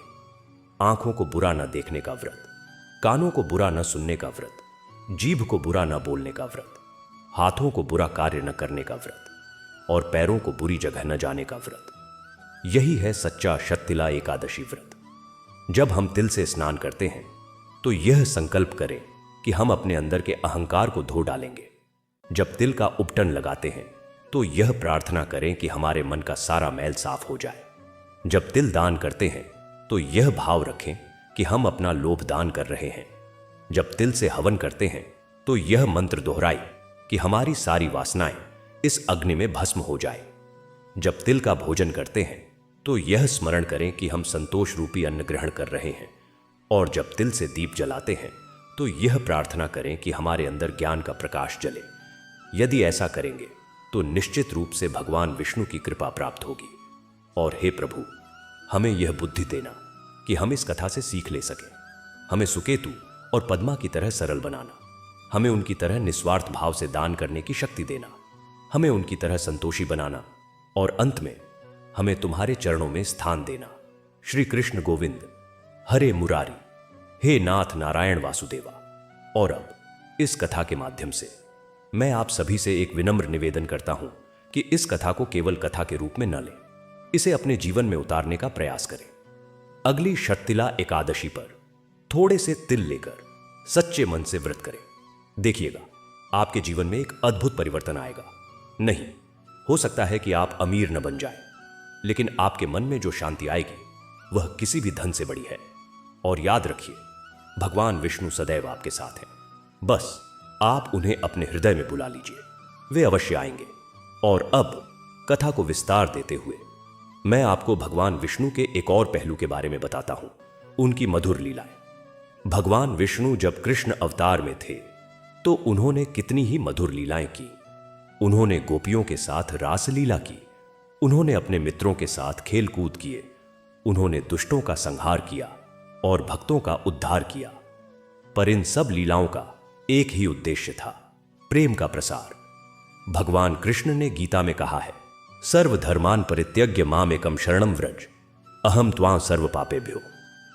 आंखों को बुरा न देखने का व्रत, कानों को बुरा न सुनने का व्रत, जीभ को बुरा न बोलने का व्रत, हाथों को बुरा कार्य न करने का व्रत और पैरों को बुरी जगह न जाने का व्रत। यही है सच्चा षट्तिला एकादशी व्रत। जब हम तिल से स्नान करते हैं तो यह संकल्प करें कि हम अपने अंदर के अहंकार को धो डालेंगे। जब तिल का उपटन लगाते हैं तो यह प्रार्थना करें कि हमारे मन का सारा मैल साफ हो जाए। जब तिल दान करते हैं तो यह भाव रखें कि हम अपना लोभ दान कर रहे हैं। जब तिल से हवन करते हैं तो यह मंत्र दोहराएं कि हमारी सारी वासनाएं इस अग्नि में भस्म हो जाए। जब तिल का भोजन करते हैं तो यह स्मरण करें कि हम संतोष रूपी अन्न ग्रहण कर रहे हैं। और जब तिल से दीप जलाते हैं तो यह प्रार्थना करें कि हमारे अंदर ज्ञान का प्रकाश जले। यदि ऐसा करेंगे तो निश्चित रूप से भगवान विष्णु की कृपा प्राप्त होगी। और हे प्रभु, हमें यह बुद्धि देना कि हम इस कथा से सीख ले सकें। हमें सुकेतु और पद्मा की तरह सरल बनाना, हमें उनकी तरह निस्वार्थ भाव से दान करने की शक्ति देना, हमें उनकी तरह संतोषी बनाना और अंत में हमें तुम्हारे चरणों में स्थान देना। श्री कृष्ण गोविंद हरे मुरारी, हे नाथ नारायण वासुदेवा। और अब इस कथा के माध्यम से मैं आप सभी से एक विनम्र निवेदन करता हूं कि इस कथा को केवल कथा के रूप में न लें, इसे अपने जीवन में उतारने का प्रयास करें। अगली षट्तिला एकादशी पर थोड़े से तिल लेकर सच्चे मन से व्रत करें। देखिएगा, आपके जीवन में एक अद्भुत परिवर्तन आएगा। नहीं, हो सकता है कि आप अमीर न बन जाए, लेकिन आपके मन में जो शांति आएगी वह किसी भी धन से बड़ी है। और याद रखिए, भगवान विष्णु सदैव आपके साथ हैं। बस आप उन्हें अपने हृदय में बुला लीजिए, वे अवश्य आएंगे। और अब कथा को विस्तार देते हुए मैं आपको भगवान विष्णु के एक और पहलू के बारे में बताता हूं, उनकी मधुर लीलाएं। भगवान विष्णु जब कृष्ण अवतार में थे तो उन्होंने कितनी ही मधुर लीलाएं की। उन्होंने गोपियों के साथ रासलीला की, उन्होंने अपने मित्रों के साथ खेल कूद किए, उन्होंने दुष्टों का संहार किया और भक्तों का उद्धार किया। पर इन सब लीलाओं का एक ही उद्देश्य था, प्रेम का प्रसार। भगवान कृष्ण ने गीता में कहा है, सर्वधर्मान परित्यज्य माम एकम शरणम व्रज, अहम त्वां सर्व पापेभ्यो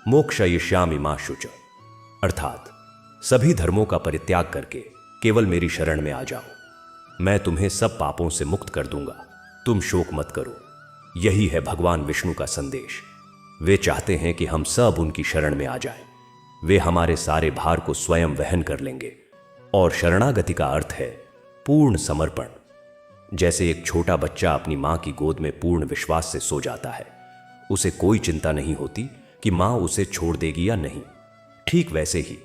मोक्षयिष्यामि मा शुच। अर्थात सभी धर्मों का परित्याग करके केवल मेरी शरण में आ जाओ, मैं तुम्हें सब पापों से मुक्त कर दूंगा, तुम शोक मत करो। यही है भगवान विष्णु का संदेश। वे चाहते हैं कि हम सब उनकी शरण में आ जाएं। वे हमारे सारे भार को स्वयं वहन कर लेंगे। और शरणागति का अर्थ है पूर्ण समर्पण। जैसे एक छोटा बच्चा अपनी मां की गोद में पूर्ण विश्वास से सो जाता है, उसे कोई चिंता नहीं होती कि मां उसे छोड़ देगी या नहीं। ठीक वैसे ही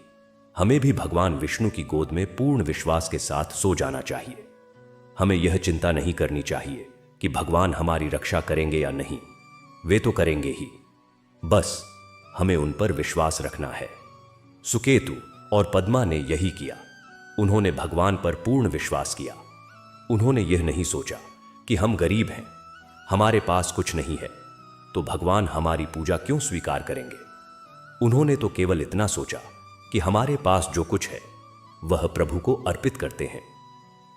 हमें भी भगवान विष्णु की गोद में पूर्ण विश्वास के साथ सो जाना चाहिए। हमें यह चिंता नहीं करनी चाहिए कि भगवान हमारी रक्षा करेंगे या नहीं, वे तो करेंगे ही, बस हमें उन पर विश्वास रखना है। सुकेतु और पद्मा ने यही किया। उन्होंने भगवान पर पूर्ण विश्वास किया। उन्होंने यह नहीं सोचा कि हम गरीब हैं, हमारे पास कुछ नहीं है, तो भगवान हमारी पूजा क्यों स्वीकार करेंगे। उन्होंने तो केवल इतना सोचा कि हमारे पास जो कुछ है वह प्रभु को अर्पित करते हैं,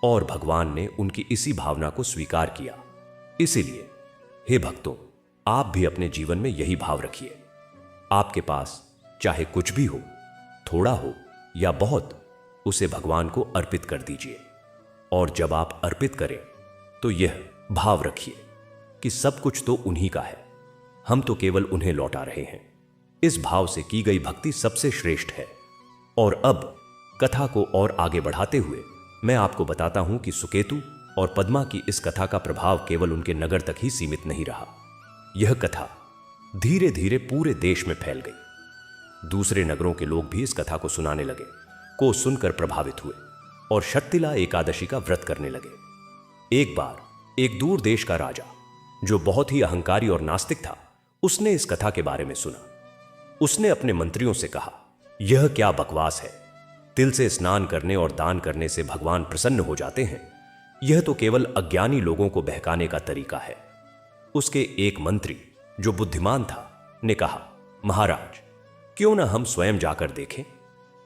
और भगवान ने उनकी इसी भावना को स्वीकार किया। इसीलिए हे भक्तों, आप भी अपने जीवन में यही भाव रखिए। आपके पास चाहे कुछ भी हो, थोड़ा हो या बहुत, उसे भगवान को अर्पित कर दीजिए। और जब आप अर्पित करें तो यह भाव रखिए कि सब कुछ तो उन्हीं का है, हम तो केवल उन्हें लौटा रहे हैं। इस भाव से की गई भक्ति सबसे श्रेष्ठ है। और अब कथा को और आगे बढ़ाते हुए मैं आपको बताता हूं कि सुकेतु और पद्मा की इस कथा का प्रभाव केवल उनके नगर तक ही सीमित नहीं रहा। यह कथा धीरे धीरे पूरे देश में फैल गई। दूसरे नगरों के लोग भी इस कथा को सुनाने लगे, को सुनकर प्रभावित हुए और शक्तिला एकादशी का व्रत करने लगे। एक बार एक दूर देश का राजा, जो बहुत ही अहंकारी और नास्तिक था, उसने इस कथा के बारे में सुना। उसने अपने मंत्रियों से कहा, यह क्या बकवास है। तिल से स्नान करने और दान करने से भगवान प्रसन्न हो जाते हैं। यह तो केवल अज्ञानी लोगों को बहकाने का तरीका है। उसके एक मंत्री, जो बुद्धिमान था, ने कहा, महाराज, क्यों ना हम स्वयं जाकर देखें।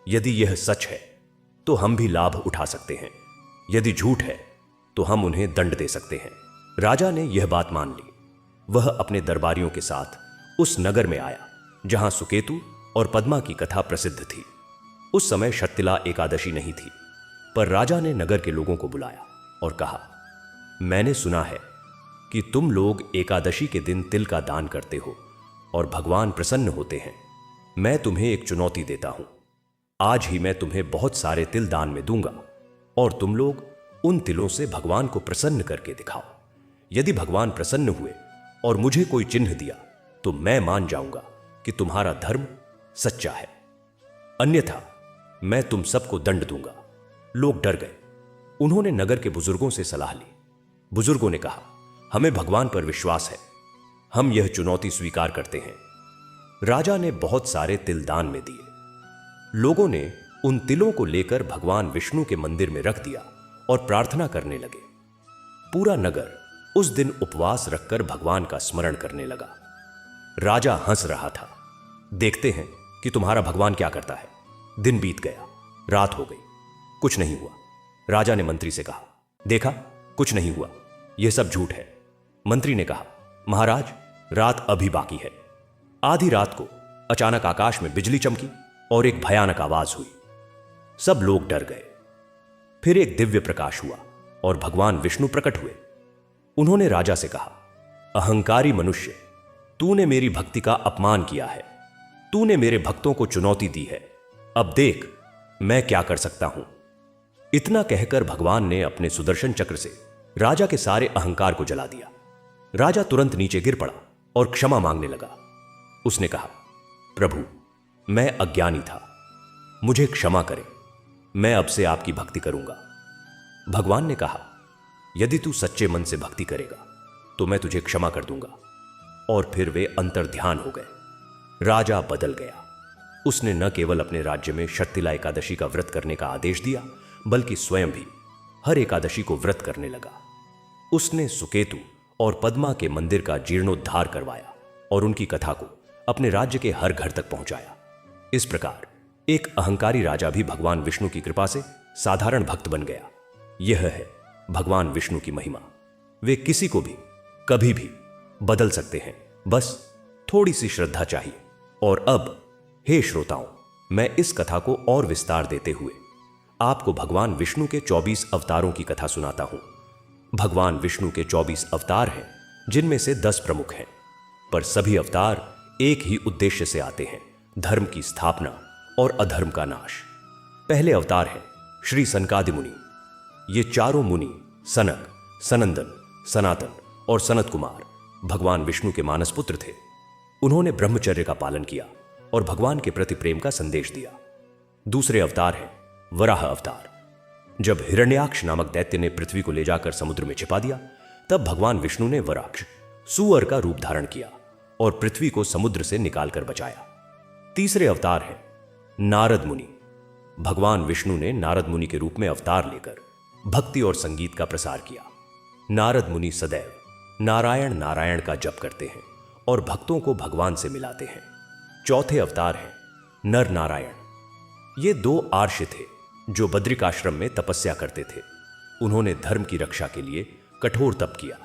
यदि यह सच है तो हम भी लाभ उठा सकते हैं, यदि झूठ है तो हम उन्हें दंड दे सकते हैं। राजा ने यह बात मान ली। वह अपने दरबारियों के साथ उस नगर में आया जहां सुकेतु और पद्मा की कथा प्रसिद्ध थी। उस समय शक्तिला एकादशी नहीं थी, पर राजा ने नगर के लोगों को बुलाया और कहा, मैंने सुना है कि तुम लोग एकादशी के दिन तिल का दान करते हो और भगवान प्रसन्न होते हैं। मैं तुम्हें एक चुनौती देता हूं। आज ही मैं तुम्हें बहुत सारे तिल दान में दूंगा और तुम लोग उन तिलों से भगवान को प्रसन्न करके दिखाओ। यदि भगवान प्रसन्न हुए और मुझे कोई चिन्ह दिया तो मैं मान जाऊंगा कि तुम्हारा धर्म सच्चा है, अन्यथा मैं तुम सबको दंड दूंगा। लोग डर गए। उन्होंने नगर के बुजुर्गों से सलाह ली। बुजुर्गों ने कहा, हमें भगवान पर विश्वास है, हम यह चुनौती स्वीकार करते हैं। राजा ने बहुत सारे तिल दान में दिए। लोगों ने उन तिलों को लेकर भगवान विष्णु के मंदिर में रख दिया और प्रार्थना करने लगे। पूरा नगर उस दिन उपवास रखकर भगवान का स्मरण करने लगा। राजा हंस रहा था। देखते हैं कि तुम्हारा भगवान क्या करता है। दिन बीत गया, रात हो गई, कुछ नहीं हुआ। राजा ने मंत्री से कहा, देखा, कुछ नहीं हुआ, यह सब झूठ है। मंत्री ने कहा, महाराज, रात अभी बाकी है। आधी रात को अचानक आकाश में बिजली चमकी और एक भयानक आवाज हुई। सब लोग डर गए। फिर एक दिव्य प्रकाश हुआ और भगवान विष्णु प्रकट हुए। उन्होंने राजा से कहा, अहंकारी मनुष्य, तूने मेरी भक्ति का अपमान किया है। तूने मेरे भक्तों को चुनौती दी है। अब देख मैं क्या कर सकता हूं। इतना कहकर भगवान ने अपने सुदर्शन चक्र से राजा के सारे अहंकार को जला दिया। राजा तुरंत नीचे गिर पड़ा और क्षमा मांगने लगा। उसने कहा, प्रभु, मैं अज्ञानी था, मुझे क्षमा करें, मैं अब से आपकी भक्ति करूंगा। भगवान ने कहा, यदि तू सच्चे मन से भक्ति करेगा तो मैं तुझे क्षमा कर दूंगा। और फिर वे अंतर्ध्यान हो गए। राजा बदल गया। उसने न केवल अपने राज्य में शक्तिला एकादशी का व्रत करने का आदेश दिया, बल्कि स्वयं भी हर एकादशी को व्रत करने लगा। उसने सुकेतु और पद्मा के मंदिर का जीर्णोद्धार करवाया और उनकी कथा को अपने राज्य के हर घर तक पहुंचाया। इस प्रकार एक अहंकारी राजा भी भगवान विष्णु की कृपा से साधारण भक्त बन गया। यह है भगवान विष्णु की महिमा। वे किसी को भी कभी भी बदल सकते हैं, बस थोड़ी सी श्रद्धा चाहिए। और अब हे श्रोताओं, मैं इस कथा को और विस्तार देते हुए आपको भगवान विष्णु के 24 अवतारों की कथा सुनाता हूं। भगवान विष्णु के 24 अवतार हैं, जिनमें से 10 प्रमुख हैं, पर सभी अवतार एक ही उद्देश्य से आते हैं, धर्म की स्थापना और अधर्म का नाश। पहले अवतार है श्री सनकादि मुनि। ये चारों मुनि सनक, सनंदन, सनातन और सनत कुमार भगवान विष्णु के मानस पुत्र थे। उन्होंने ब्रह्मचर्य का पालन किया और भगवान के प्रति प्रेम का संदेश दिया। दूसरे अवतार हैं वराह अवतार। जब हिरण्याक्ष नामक दैत्य ने पृथ्वी को ले जाकर समुद्र में छिपा दिया, तब भगवान विष्णु ने वराक्ष सुअर का रूप धारण किया और पृथ्वी को समुद्र से निकालकर बचाया। तीसरे अवतार हैं नारद मुनि। भगवान विष्णु ने नारद मुनि के रूप में अवतार लेकर भक्ति और संगीत का प्रसार किया। नारद मुनि सदैव नारायण नारायण का जप करते हैं और भक्तों को भगवान से मिलाते हैं। चौथे अवतार हैं नर नारायण। ये दो आर्ष थे जो बद्रिकाश्रम में तपस्या करते थे। उन्होंने धर्म की रक्षा के लिए कठोर तप किया।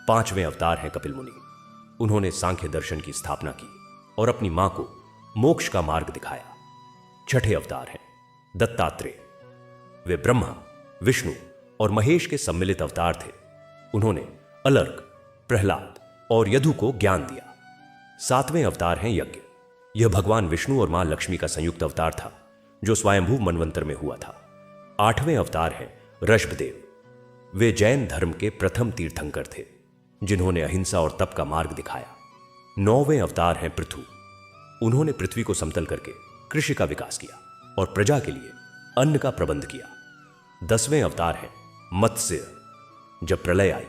पांचवें अवतार हैं कपिल मुनि। उन्होंने सांख्य दर्शन की स्थापना की और अपनी मां को मोक्ष का मार्ग दिखाया। छठे अवतार हैं दत्तात्रेय। वे ब्रह्मा, विष्णु और महेश के सम्मिलित अवतार थे। उन्होंने अलर्क, प्रहलाद और यदु को ज्ञान दिया। सातवें अवतार हैं यज्ञ। यह भगवान विष्णु और मां लक्ष्मी का संयुक्त अवतार था जो स्वयंभू मनवंतर में हुआ था। आठवें अवतार हैं ऋषभदेव। वे जैन धर्म के प्रथम तीर्थंकर थे जिन्होंने अहिंसा और तप का मार्ग दिखाया। नौवें अवतार हैं पृथु। उन्होंने पृथ्वी को समतल करके कृषि का विकास किया और प्रजा के लिए अन्न का प्रबंध किया। 10वें अवतार हैं मत्स्य। जब प्रलय आई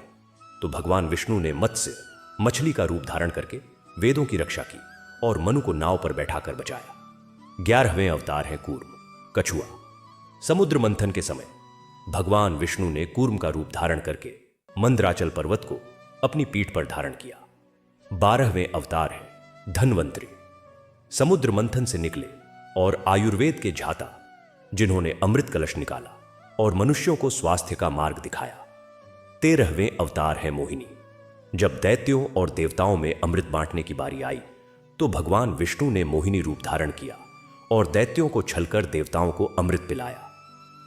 तो भगवान विष्णु ने मत्स्य मछली का रूप धारण करके वेदों की रक्षा की और मनु को नाव पर बैठाकर बचाया। 11वें अवतार हैं कूर्म, कछुआ। समुद्र मंथन के समय भगवान विष्णु ने कूर्म का रूप धारण करके मंदराचल पर्वत को अपनी पीठ पर धारण किया। 12वें अवतार हैं धन्वंतरी। समुद्र मंथन से निकले और आयुर्वेद के झाता जिन्होंने अमृत कलश निकाला और मनुष्यों को स्वास्थ्य का मार्ग दिखाया। 13वें अवतार हैं मोहिनी। जब दैत्यों और देवताओं में अमृत बांटने की बारी आई तो भगवान विष्णु ने मोहिनी रूप धारण किया और दैत्यों को छलकर देवताओं को अमृत पिलाया।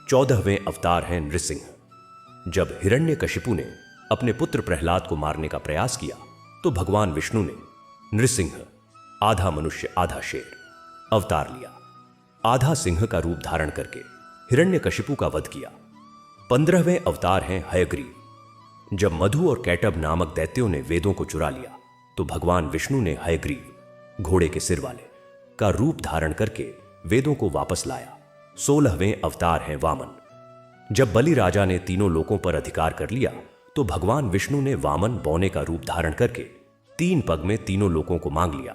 14वें अवतार हैं नृसिंह। जब हिरण्यकशिपु ने अपने पुत्र प्रहलाद को मारने का प्रयास किया तो भगवान विष्णु ने नृसिंह, आधा मनुष्य आधा शेर, अवतार लिया। आधा सिंह का रूप धारण करके हिरण्यकशिपु का वध किया। 15वें अवतार हैं हयग्रीव। जब मधु और कैटब नामक दैत्यों ने वेदों को चुरा लिया तो भगवान विष्णु ने हयग्रीव, घोड़े के सिर वाले, का रूप धारण करके वेदों को वापस लाया। 16वें अवतार हैं वामन। जब बलि राजा ने तीनों लोकों पर अधिकार कर लिया तो भगवान विष्णु ने वामन बौने का रूप धारण करके 3 पग में तीनों लोकों को मांग लिया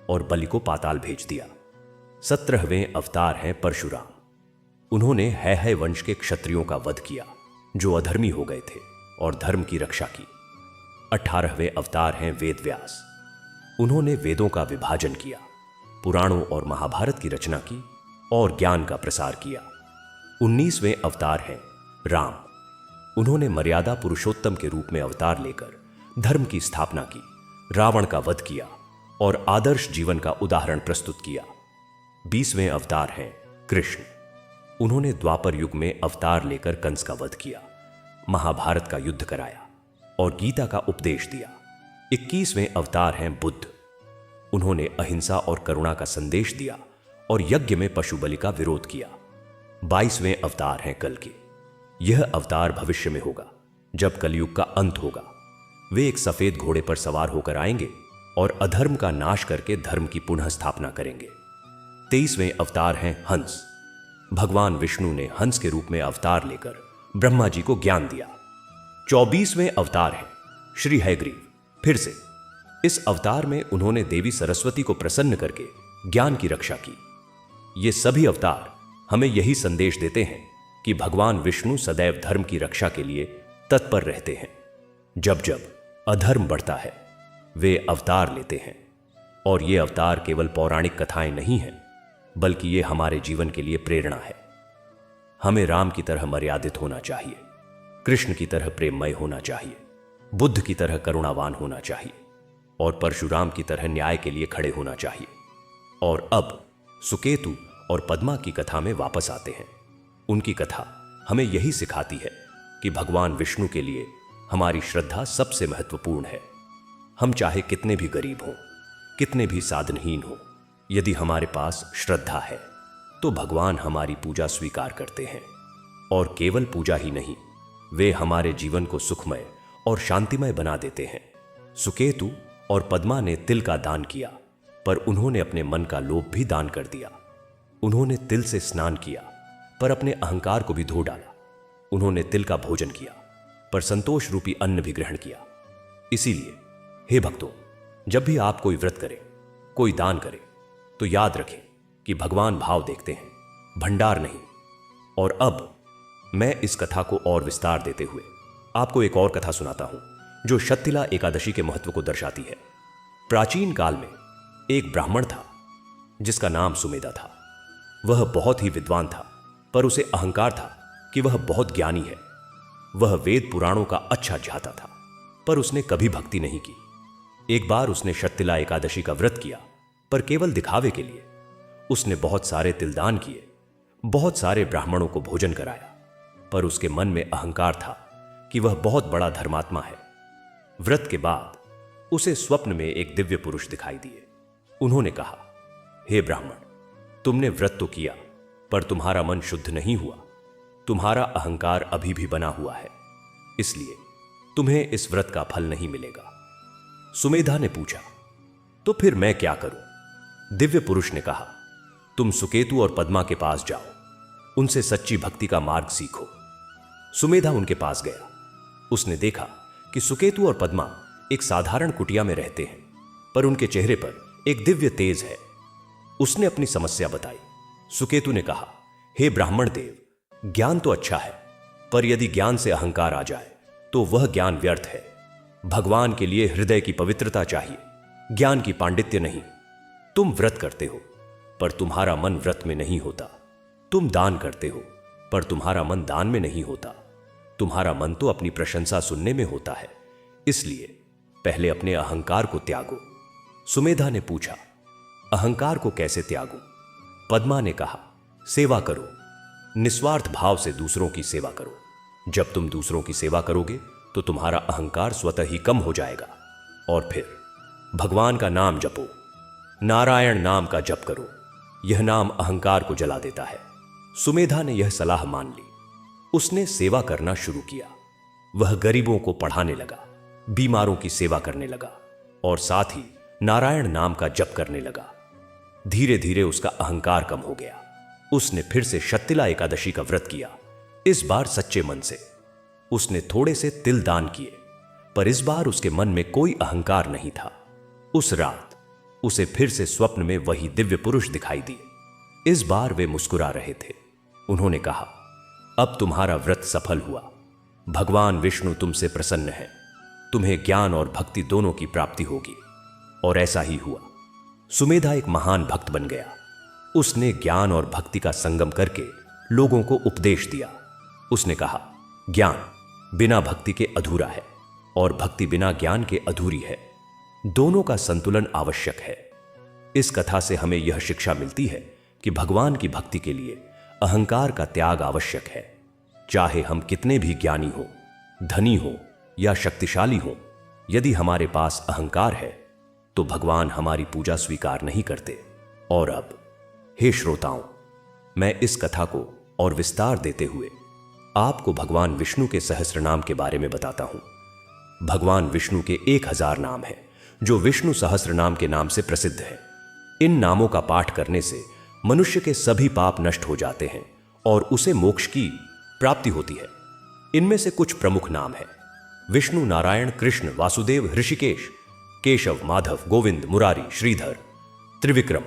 और बलि को पाताल भेज दिया। 17वें अवतार हैं परशुराम। उन्होंने हैहय वंश के क्षत्रियों का वध किया जो अधर्मी हो गए थे और धर्म की रक्षा की। 18वें अवतार हैं वेदव्यास। उन्होंने वेदों का विभाजन किया, पुराणों और महाभारत की रचना की और ज्ञान का प्रसार किया। 19वें अवतार हैं राम। उन्होंने मर्यादा पुरुषोत्तम के रूप में अवतार लेकर धर्म की स्थापना की, रावण का वध किया और आदर्श जीवन का उदाहरण प्रस्तुत किया। 20वें अवतार हैं कृष्ण। उन्होंने द्वापर युग में अवतार लेकर कंस का वध किया, महाभारत का युद्ध कराया और गीता का उपदेश दिया। 21वें अवतार हैं बुद्ध। उन्होंने अहिंसा और करुणा का संदेश दिया और यज्ञ में पशु बलि का विरोध किया। 22वें अवतार हैं कल्कि। यह अवतार भविष्य में होगा जब कलयुग का अंत होगा। वे एक सफेद घोड़े पर सवार होकर आएंगे और अधर्म का नाश करके धर्म की पुनः स्थापना करेंगे। 23वें अवतार हैं हंस। भगवान विष्णु ने हंस के रूप में अवतार लेकर ब्रह्मा जी को ज्ञान दिया। 24वें अवतार है श्री हयग्रीव। फिर से इस अवतार में उन्होंने देवी सरस्वती को प्रसन्न करके ज्ञान की रक्षा की। ये सभी अवतार हमें यही संदेश देते हैं कि भगवान विष्णु सदैव धर्म की रक्षा के लिए तत्पर रहते हैं। जब जब अधर्म बढ़ता है वे अवतार लेते हैं और ये अवतार केवल पौराणिक कथाएं नहीं हैं, बल्कि ये हमारे जीवन के लिए प्रेरणा है। हमें राम की तरह मर्यादित होना चाहिए, कृष्ण की तरह प्रेममय होना चाहिए, बुद्ध की तरह करुणावान होना चाहिए और परशुराम की तरह न्याय के लिए खड़े होना चाहिए। और अब सुकेतु और पद्मा की कथा में वापस आते हैं। उनकी कथा हमें यही सिखाती है कि भगवान विष्णु के लिए हमारी श्रद्धा सबसे महत्वपूर्ण है। हम चाहे कितने भी गरीब हों, कितने भी साधनहीन हों, यदि हमारे पास श्रद्धा है तो भगवान हमारी पूजा स्वीकार करते हैं। और केवल पूजा ही नहीं, वे हमारे जीवन को सुखमय और शांतिमय बना देते हैं। सुकेतु और पद्मा ने तिल का दान किया, पर उन्होंने अपने मन का लोभ भी दान कर दिया। उन्होंने तिल से स्नान किया, पर अपने अहंकार को भी धो डाला। उन्होंने तिल का भोजन किया, पर संतोष रूपी अन्न भी ग्रहण किया। इसीलिए हे भक्तों, जब भी आप कोई व्रत करें, कोई दान करें, तो याद रखें कि भगवान भाव देखते हैं, भंडार नहीं। और अब मैं इस कथा को और विस्तार देते हुए आपको एक और कथा सुनाता हूं, जो शत्तिला एकादशी के महत्व को दर्शाती है। प्राचीन काल में एक ब्राह्मण था जिसका नाम सुमेधा था। वह बहुत ही विद्वान था, पर उसे अहंकार था कि वह बहुत ज्ञानी है। वह वेद पुराणों का अच्छा चाहता था, पर उसने कभी भक्ति नहीं की। एक बार उसने शत्तिला एकादशी का व्रत किया, पर केवल दिखावे के लिए। उसने बहुत सारे तिलदान किए, बहुत सारे ब्राह्मणों को भोजन कराया, पर उसके मन में अहंकार था कि वह बहुत बड़ा धर्मात्मा है। व्रत के बाद उसे स्वप्न में एक दिव्य पुरुष दिखाई दिए। उन्होंने कहा, हे ब्राह्मण, तुमने व्रत तो किया, पर तुम्हारा मन शुद्ध नहीं हुआ। तुम्हारा अहंकार अभी भी बना हुआ है, इसलिए तुम्हें इस व्रत का फल नहीं मिलेगा। सुमेधा ने पूछा, तो फिर मैं क्या करूं? दिव्य पुरुष ने कहा, तुम सुकेतु और पद्मा के पास जाओ, उनसे सच्ची भक्ति का मार्ग सीखो। सुमेधा उनके पास गया। उसने देखा कि सुकेतु और पद्मा एक साधारण कुटिया में रहते हैं, पर उनके चेहरे पर एक दिव्य तेज है। उसने अपनी समस्या बताई। सुकेतु ने कहा, हे ब्राह्मण देव, ज्ञान तो अच्छा है, पर यदि ज्ञान से अहंकार आ जाए तो वह ज्ञान व्यर्थ है। भगवान के लिए हृदय की पवित्रता चाहिए, ज्ञान की पांडित्य नहीं। तुम व्रत करते हो, पर तुम्हारा मन व्रत में नहीं होता। तुम दान करते हो, पर तुम्हारा मन दान में नहीं होता। तुम्हारा मन तो अपनी प्रशंसा सुनने में होता है। इसलिए पहले अपने अहंकार को त्यागो। सुमेधा ने पूछा, अहंकार को कैसे त्यागूं? पद्मा ने कहा, सेवा करो, निस्वार्थ भाव से दूसरों की सेवा करो। जब तुम दूसरों की सेवा करोगे तो तुम्हारा अहंकार स्वतः ही कम हो जाएगा। और फिर भगवान का नाम जपो, नारायण नाम का जप करो। यह नाम अहंकार को जला देता है। सुमेधा ने यह सलाह मान ली। उसने सेवा करना शुरू किया। वह गरीबों को पढ़ाने लगा, बीमारों की सेवा करने लगा और साथ ही नारायण नाम का जप करने लगा। धीरे धीरे उसका अहंकार कम हो गया। उसने फिर से शत्तिला एकादशी का व्रत किया, इस बार सच्चे मन से। उसने थोड़े से तिल दान किए, पर इस बार उसके मन में कोई अहंकार नहीं था। उस रात उसे फिर से स्वप्न में वही दिव्य पुरुष दिखाई दिए। इस बार वे मुस्कुरा रहे थे। उन्होंने कहा, अब तुम्हारा व्रत सफल हुआ। भगवान विष्णु तुमसे प्रसन्न है। तुम्हें ज्ञान और भक्ति दोनों की प्राप्ति होगी। और ऐसा ही हुआ। सुमेधा एक महान भक्त बन गया। उसने ज्ञान और भक्ति का संगम करके लोगों को उपदेश दिया। उसने कहा, ज्ञान बिना भक्ति के अधूरा है और भक्ति बिना ज्ञान के अधूरी है। दोनों का संतुलन आवश्यक है। इस कथा से हमें यह शिक्षा मिलती है कि भगवान की भक्ति के लिए अहंकार का त्याग आवश्यक है। चाहे हम कितने भी ज्ञानी हो, धनी हो या शक्तिशाली हो, यदि हमारे पास अहंकार है तो भगवान हमारी पूजा स्वीकार नहीं करते। और अब हे श्रोताओं, मैं इस कथा को और विस्तार देते हुए आपको भगवान विष्णु के सहस्त्र नाम के बारे में बताता हूं। भगवान विष्णु के 1000 नाम हैं, जो विष्णु सहस्त्र नाम के नाम से प्रसिद्ध है। इन नामों का पाठ करने से मनुष्य के सभी पाप नष्ट हो जाते हैं और उसे मोक्ष की प्राप्ति होती है। इनमें से कुछ प्रमुख नाम हैं: विष्णु, नारायण, कृष्ण, वासुदेव, ऋषिकेश, केशव, माधव, गोविंद, मुरारी, श्रीधर, त्रिविक्रम,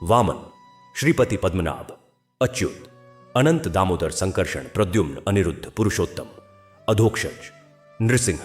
वामन, श्रीपति, पद्मनाभ, अच्युत, अनंत, दामोदर, संकर्षण, प्रद्युम्न, अनिरुद्ध, पुरुषोत्तम, अधोक्षज, नृसिंह,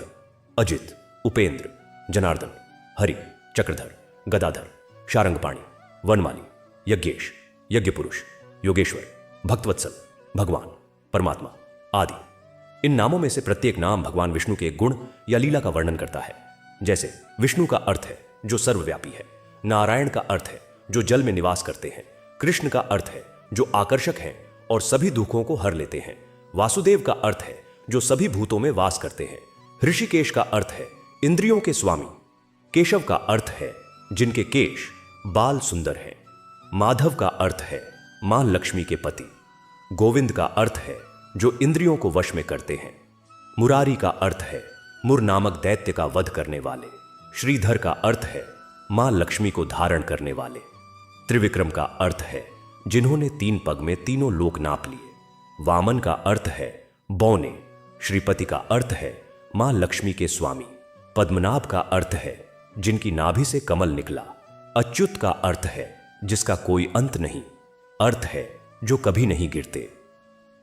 अजित, उपेंद्र, जनार्दन, हरि, चक्रधर, गदाधर, शारंगपाणि, वनमाली, यज्ञेश, यज्ञपुरुष, योगेश्वर, भक्तवत्सल, भगवान, परमात्मा आदि। इन नामों में से प्रत्येक नाम भगवान विष्णु के गुण या लीला का वर्णन करता है। जैसे विष्णु का अर्थ है जो सर्वव्यापी है, नारायण का अर्थ है जो जल में निवास करते हैं, कृष्ण का अर्थ है जो आकर्षक हैं और सभी दुखों को हर लेते हैं, वासुदेव का अर्थ है जो सभी भूतों में वास करते हैं, ऋषिकेश का अर्थ है इंद्रियों के स्वामी, केशव का अर्थ है जिनके केश बाल सुंदर हैं, माधव का अर्थ है मां लक्ष्मी के पति, गोविंद का अर्थ है जो इंद्रियों को वश में करते हैं, मुरारी का अर्थ है मुर नामक दैत्य का वध करने वाले, श्रीधर का अर्थ है मां लक्ष्मी को धारण करने वाले। त्रिविक्रम का अर्थ है जिन्होंने 3 पग में तीनों लोक नाप लिए। वामन का अर्थ है बौने। श्रीपति का अर्थ है मां लक्ष्मी के स्वामी। पद्मनाभ का अर्थ है जिनकी नाभि से कमल निकला। अच्युत का अर्थ है जिसका कोई अंत नहीं, अर्थ है जो कभी नहीं गिरते।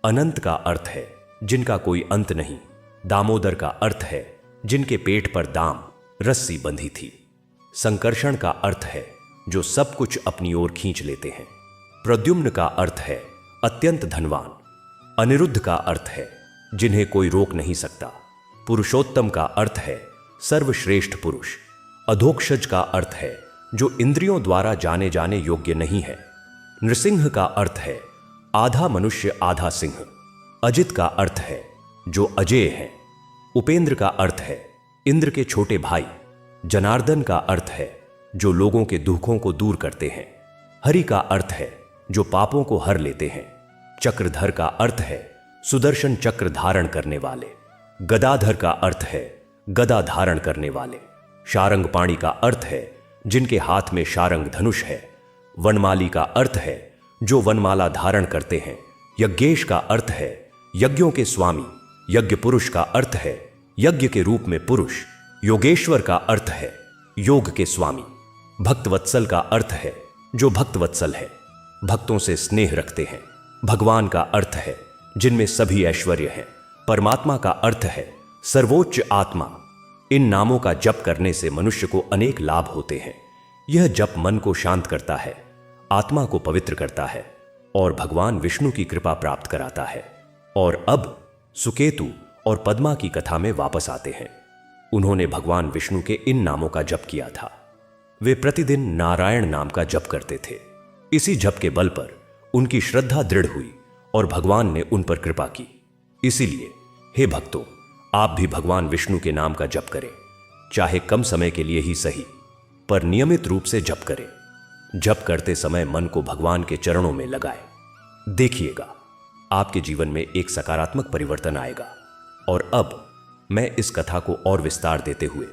अनंत का अर्थ है जिनका कोई अंत नहीं। दामोदर का अर्थ है जिनके पेट पर दाम रस्सी बंधी थी। संकर्षण का अर्थ है जो सब कुछ अपनी ओर खींच लेते हैं। प्रद्युम्न का अर्थ है अत्यंत धनवान। अनिरुद्ध का अर्थ है जिन्हें कोई रोक नहीं सकता। पुरुषोत्तम का अर्थ है सर्वश्रेष्ठ पुरुष। अधोक्षज का अर्थ है जो इंद्रियों द्वारा जाने जाने योग्य नहीं है। नृसिंह का अर्थ है आधा मनुष्य आधा सिंह। अजित का अर्थ है जो अजेय है। उपेंद्र का अर्थ है इंद्र के छोटे भाई। जनार्दन का अर्थ है जो लोगों के दुखों को दूर करते हैं। हरि का अर्थ है जो पापों को हर लेते हैं। चक्रधर का अर्थ है सुदर्शन चक्र धारण करने वाले। गदाधर का अर्थ है गदा धारण करने वाले। शारंग पाणी का अर्थ है जिनके हाथ में शारंग धनुष है। वनमाली का अर्थ है जो वनमाला धारण करते हैं। यज्ञेश का अर्थ है यज्ञों के स्वामी। यज्ञ पुरुष का अर्थ है यज्ञ के रूप में पुरुष। योगेश्वर का अर्थ है योग के स्वामी। भक्तवत्सल का अर्थ है जो भक्तवत्सल है, भक्तों से स्नेह रखते हैं। भगवान का अर्थ है जिनमें सभी ऐश्वर्य है। परमात्मा का अर्थ है सर्वोच्च आत्मा। इन नामों का जप करने से मनुष्य को अनेक लाभ होते हैं। यह जप मन को शांत करता है, आत्मा को पवित्र करता है और भगवान विष्णु की कृपा प्राप्त कराता है। और अब सुकेतु और पद्मा की कथा में वापस आते हैं। उन्होंने भगवान विष्णु के इन नामों का जप किया था। वे प्रतिदिन नारायण नाम का जप करते थे। इसी जप के बल पर उनकी श्रद्धा दृढ़ हुई और भगवान ने उन पर कृपा की। इसीलिए हे भक्तों, आप भी भगवान विष्णु के नाम का जप करें, चाहे कम समय के लिए ही सही, पर नियमित रूप से जप करें। जप करते समय मन को भगवान के चरणों में लगाएं। देखिएगा आपके जीवन में एक सकारात्मक परिवर्तन आएगा। और अब मैं इस कथा को और विस्तार देते हुए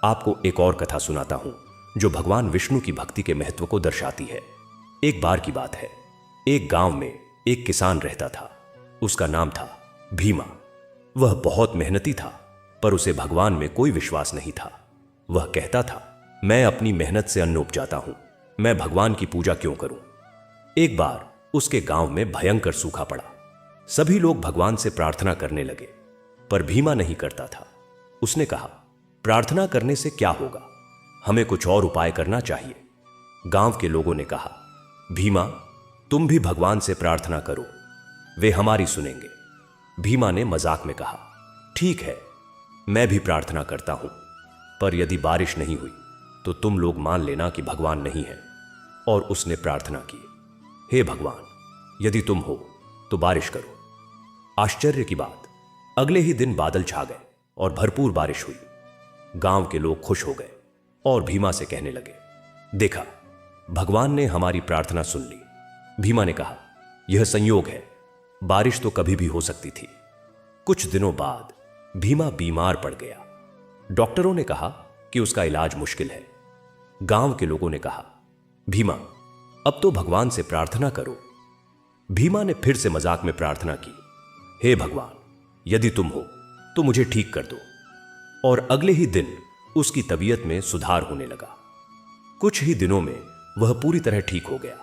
आपको एक और कथा सुनाता हूं जो भगवान विष्णु की भक्ति के महत्व को दर्शाती है। एक बार की बात है, एक गांव में एक किसान रहता था। उसका नाम था भीमा। वह बहुत मेहनती था, पर उसे भगवान में कोई विश्वास नहीं था। वह कहता था, मैं अपनी मेहनत से अन्न उपजाता हूं, मैं भगवान की पूजा क्यों करूं। एक बार उसके गांव में भयंकर सूखा पड़ा। सभी लोग भगवान से प्रार्थना करने लगे, पर भीमा नहीं करता था। उसने कहा, प्रार्थना करने से क्या होगा, हमें कुछ और उपाय करना चाहिए। गांव के लोगों ने कहा, भीमा तुम भी भगवान से प्रार्थना करो, वे हमारी सुनेंगे। भीमा ने मजाक में कहा, ठीक है, मैं भी प्रार्थना करता हूं, पर यदि बारिश नहीं हुई तो तुम लोग मान लेना कि भगवान नहीं है। और उसने प्रार्थना की, हे भगवान, यदि तुम हो तो बारिश करो। आश्चर्य की बात, अगले ही दिन बादल छा गए और भरपूर बारिश हुई। गांव के लोग खुश हो गए और भीमा से कहने लगे, देखा, भगवान ने हमारी प्रार्थना सुन ली। भीमा ने कहा, यह संयोग है, बारिश तो कभी भी हो सकती थी। कुछ दिनों बाद भीमा बीमार पड़ गया। डॉक्टरों ने कहा कि उसका इलाज मुश्किल है। गांव के लोगों ने कहा, भीमा अब तो भगवान से प्रार्थना करो। भीमा ने फिर से मजाक में प्रार्थना की, हे भगवान, यदि तुम हो तो मुझे ठीक कर दो। और अगले ही दिन उसकी तबीयत में सुधार होने लगा। कुछ ही दिनों में वह पूरी तरह ठीक हो गया।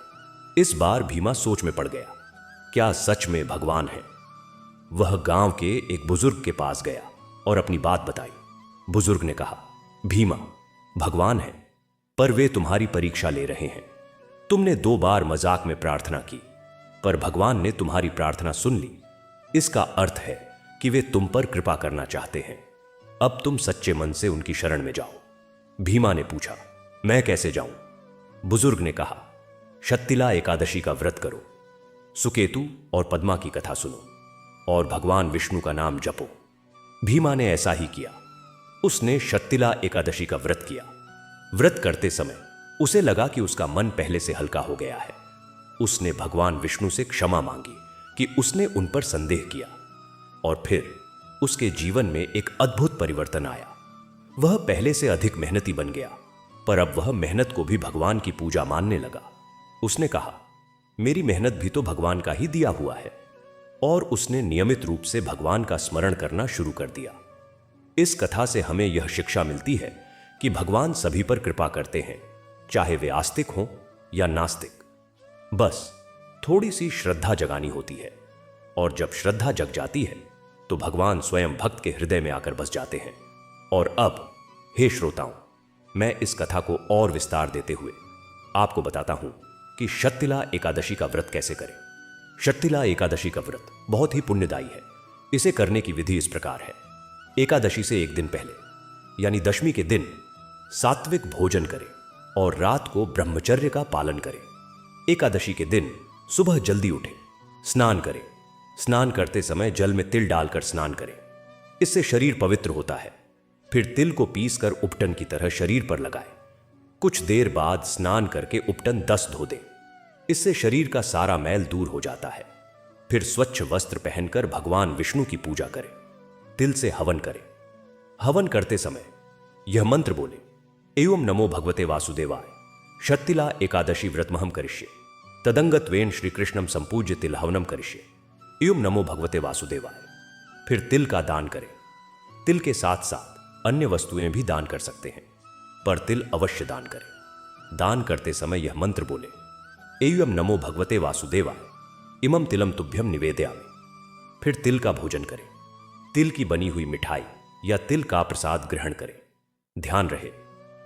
इस बार भीमा सोच में पड़ गया, क्या सच में भगवान है। वह गांव के एक बुजुर्ग के पास गया और अपनी बात बताई। बुजुर्ग ने कहा, भीमा भगवान है, पर वे तुम्हारी परीक्षा ले रहे हैं। तुमने 2 बार मजाक में प्रार्थना की, पर भगवान ने तुम्हारी प्रार्थना सुन ली। इसका अर्थ है कि वे तुम पर कृपा करना चाहते हैं। अब तुम सच्चे मन से उनकी शरण में जाओ। भीमा ने पूछा, मैं कैसे जाऊं। बुजुर्ग ने कहा, शत्तिला एकादशी का व्रत करो, सुकेतु और पद्मा की कथा सुनो और भगवान विष्णु का नाम जपो। भीमा ने ऐसा ही किया। उसने शत्तिला एकादशी का व्रत किया। व्रत करते समय उसे लगा कि उसका मन पहले से हल्का हो गया है। उसने भगवान विष्णु से क्षमा मांगी कि उसने उन पर संदेह किया, और फिर उसके जीवन में एक अद्भुत परिवर्तन आया। वह पहले से अधिक मेहनती बन गया। पर अब वह मेहनत को भी भगवान की पूजा मानने लगा। उसने कहा, मेरी मेहनत भी तो भगवान का ही दिया हुआ है। और उसने नियमित रूप से भगवान का स्मरण करना शुरू कर दिया। इस कथा से हमें यह शिक्षा मिलती है कि भगवान सभी पर कृपा करते हैं, चाहे वे आस्तिक हों या नास्तिक। बस थोड़ी सी श्रद्धा जगानी होती है, और जब श्रद्धा जग जाती है तो भगवान स्वयं भक्त के हृदय में आकर बस जाते हैं। और अब हे श्रोताओं, मैं इस कथा को और विस्तार देते हुए आपको बताता हूं कि शत्तिला एकादशी का व्रत कैसे करें। शत्तिला एकादशी का व्रत बहुत ही पुण्यदायी है। इसे करने की विधि इस प्रकार है। एकादशी से एक दिन पहले यानी दशमी के दिन सात्विक भोजन करें और रात को ब्रह्मचर्य का पालन करें। एकादशी के दिन सुबह जल्दी उठें, स्नान करें। स्नान करते समय जल में तिल डालकर स्नान करें, इससे शरीर पवित्र होता है। फिर तिल को पीसकर उपटन की तरह शरीर पर लगाएं। कुछ देर बाद स्नान करके उपटन 10 धो दें, इससे शरीर का सारा मैल दूर हो जाता है। फिर स्वच्छ वस्त्र पहनकर भगवान विष्णु की पूजा करें। तिल से हवन करें। हवन करते समय यह मंत्र बोले, एवं नमो भगवते वासुदेवाय, शत्तिला एकादशी व्रतमहम करिष्ये, तदंगत्वेन श्री कृष्णम संपूज्य तिल हवनम करिष्ये, एवं नमो भगवते वासुदेवाय। फिर तिल का दान करें। तिल के साथ साथ अन्य वस्तुएं भी दान कर सकते हैं, पर तिल अवश्य दान करें। दान करते समय यह मंत्र बोले, एवं नमो भगवते वासुदेवाय, इमं तिलम तुभ्यम निवेदयामि। फिर तिल का भोजन करें। तिल की बनी हुई मिठाई या तिल का प्रसाद ग्रहण करें। ध्यान रहे,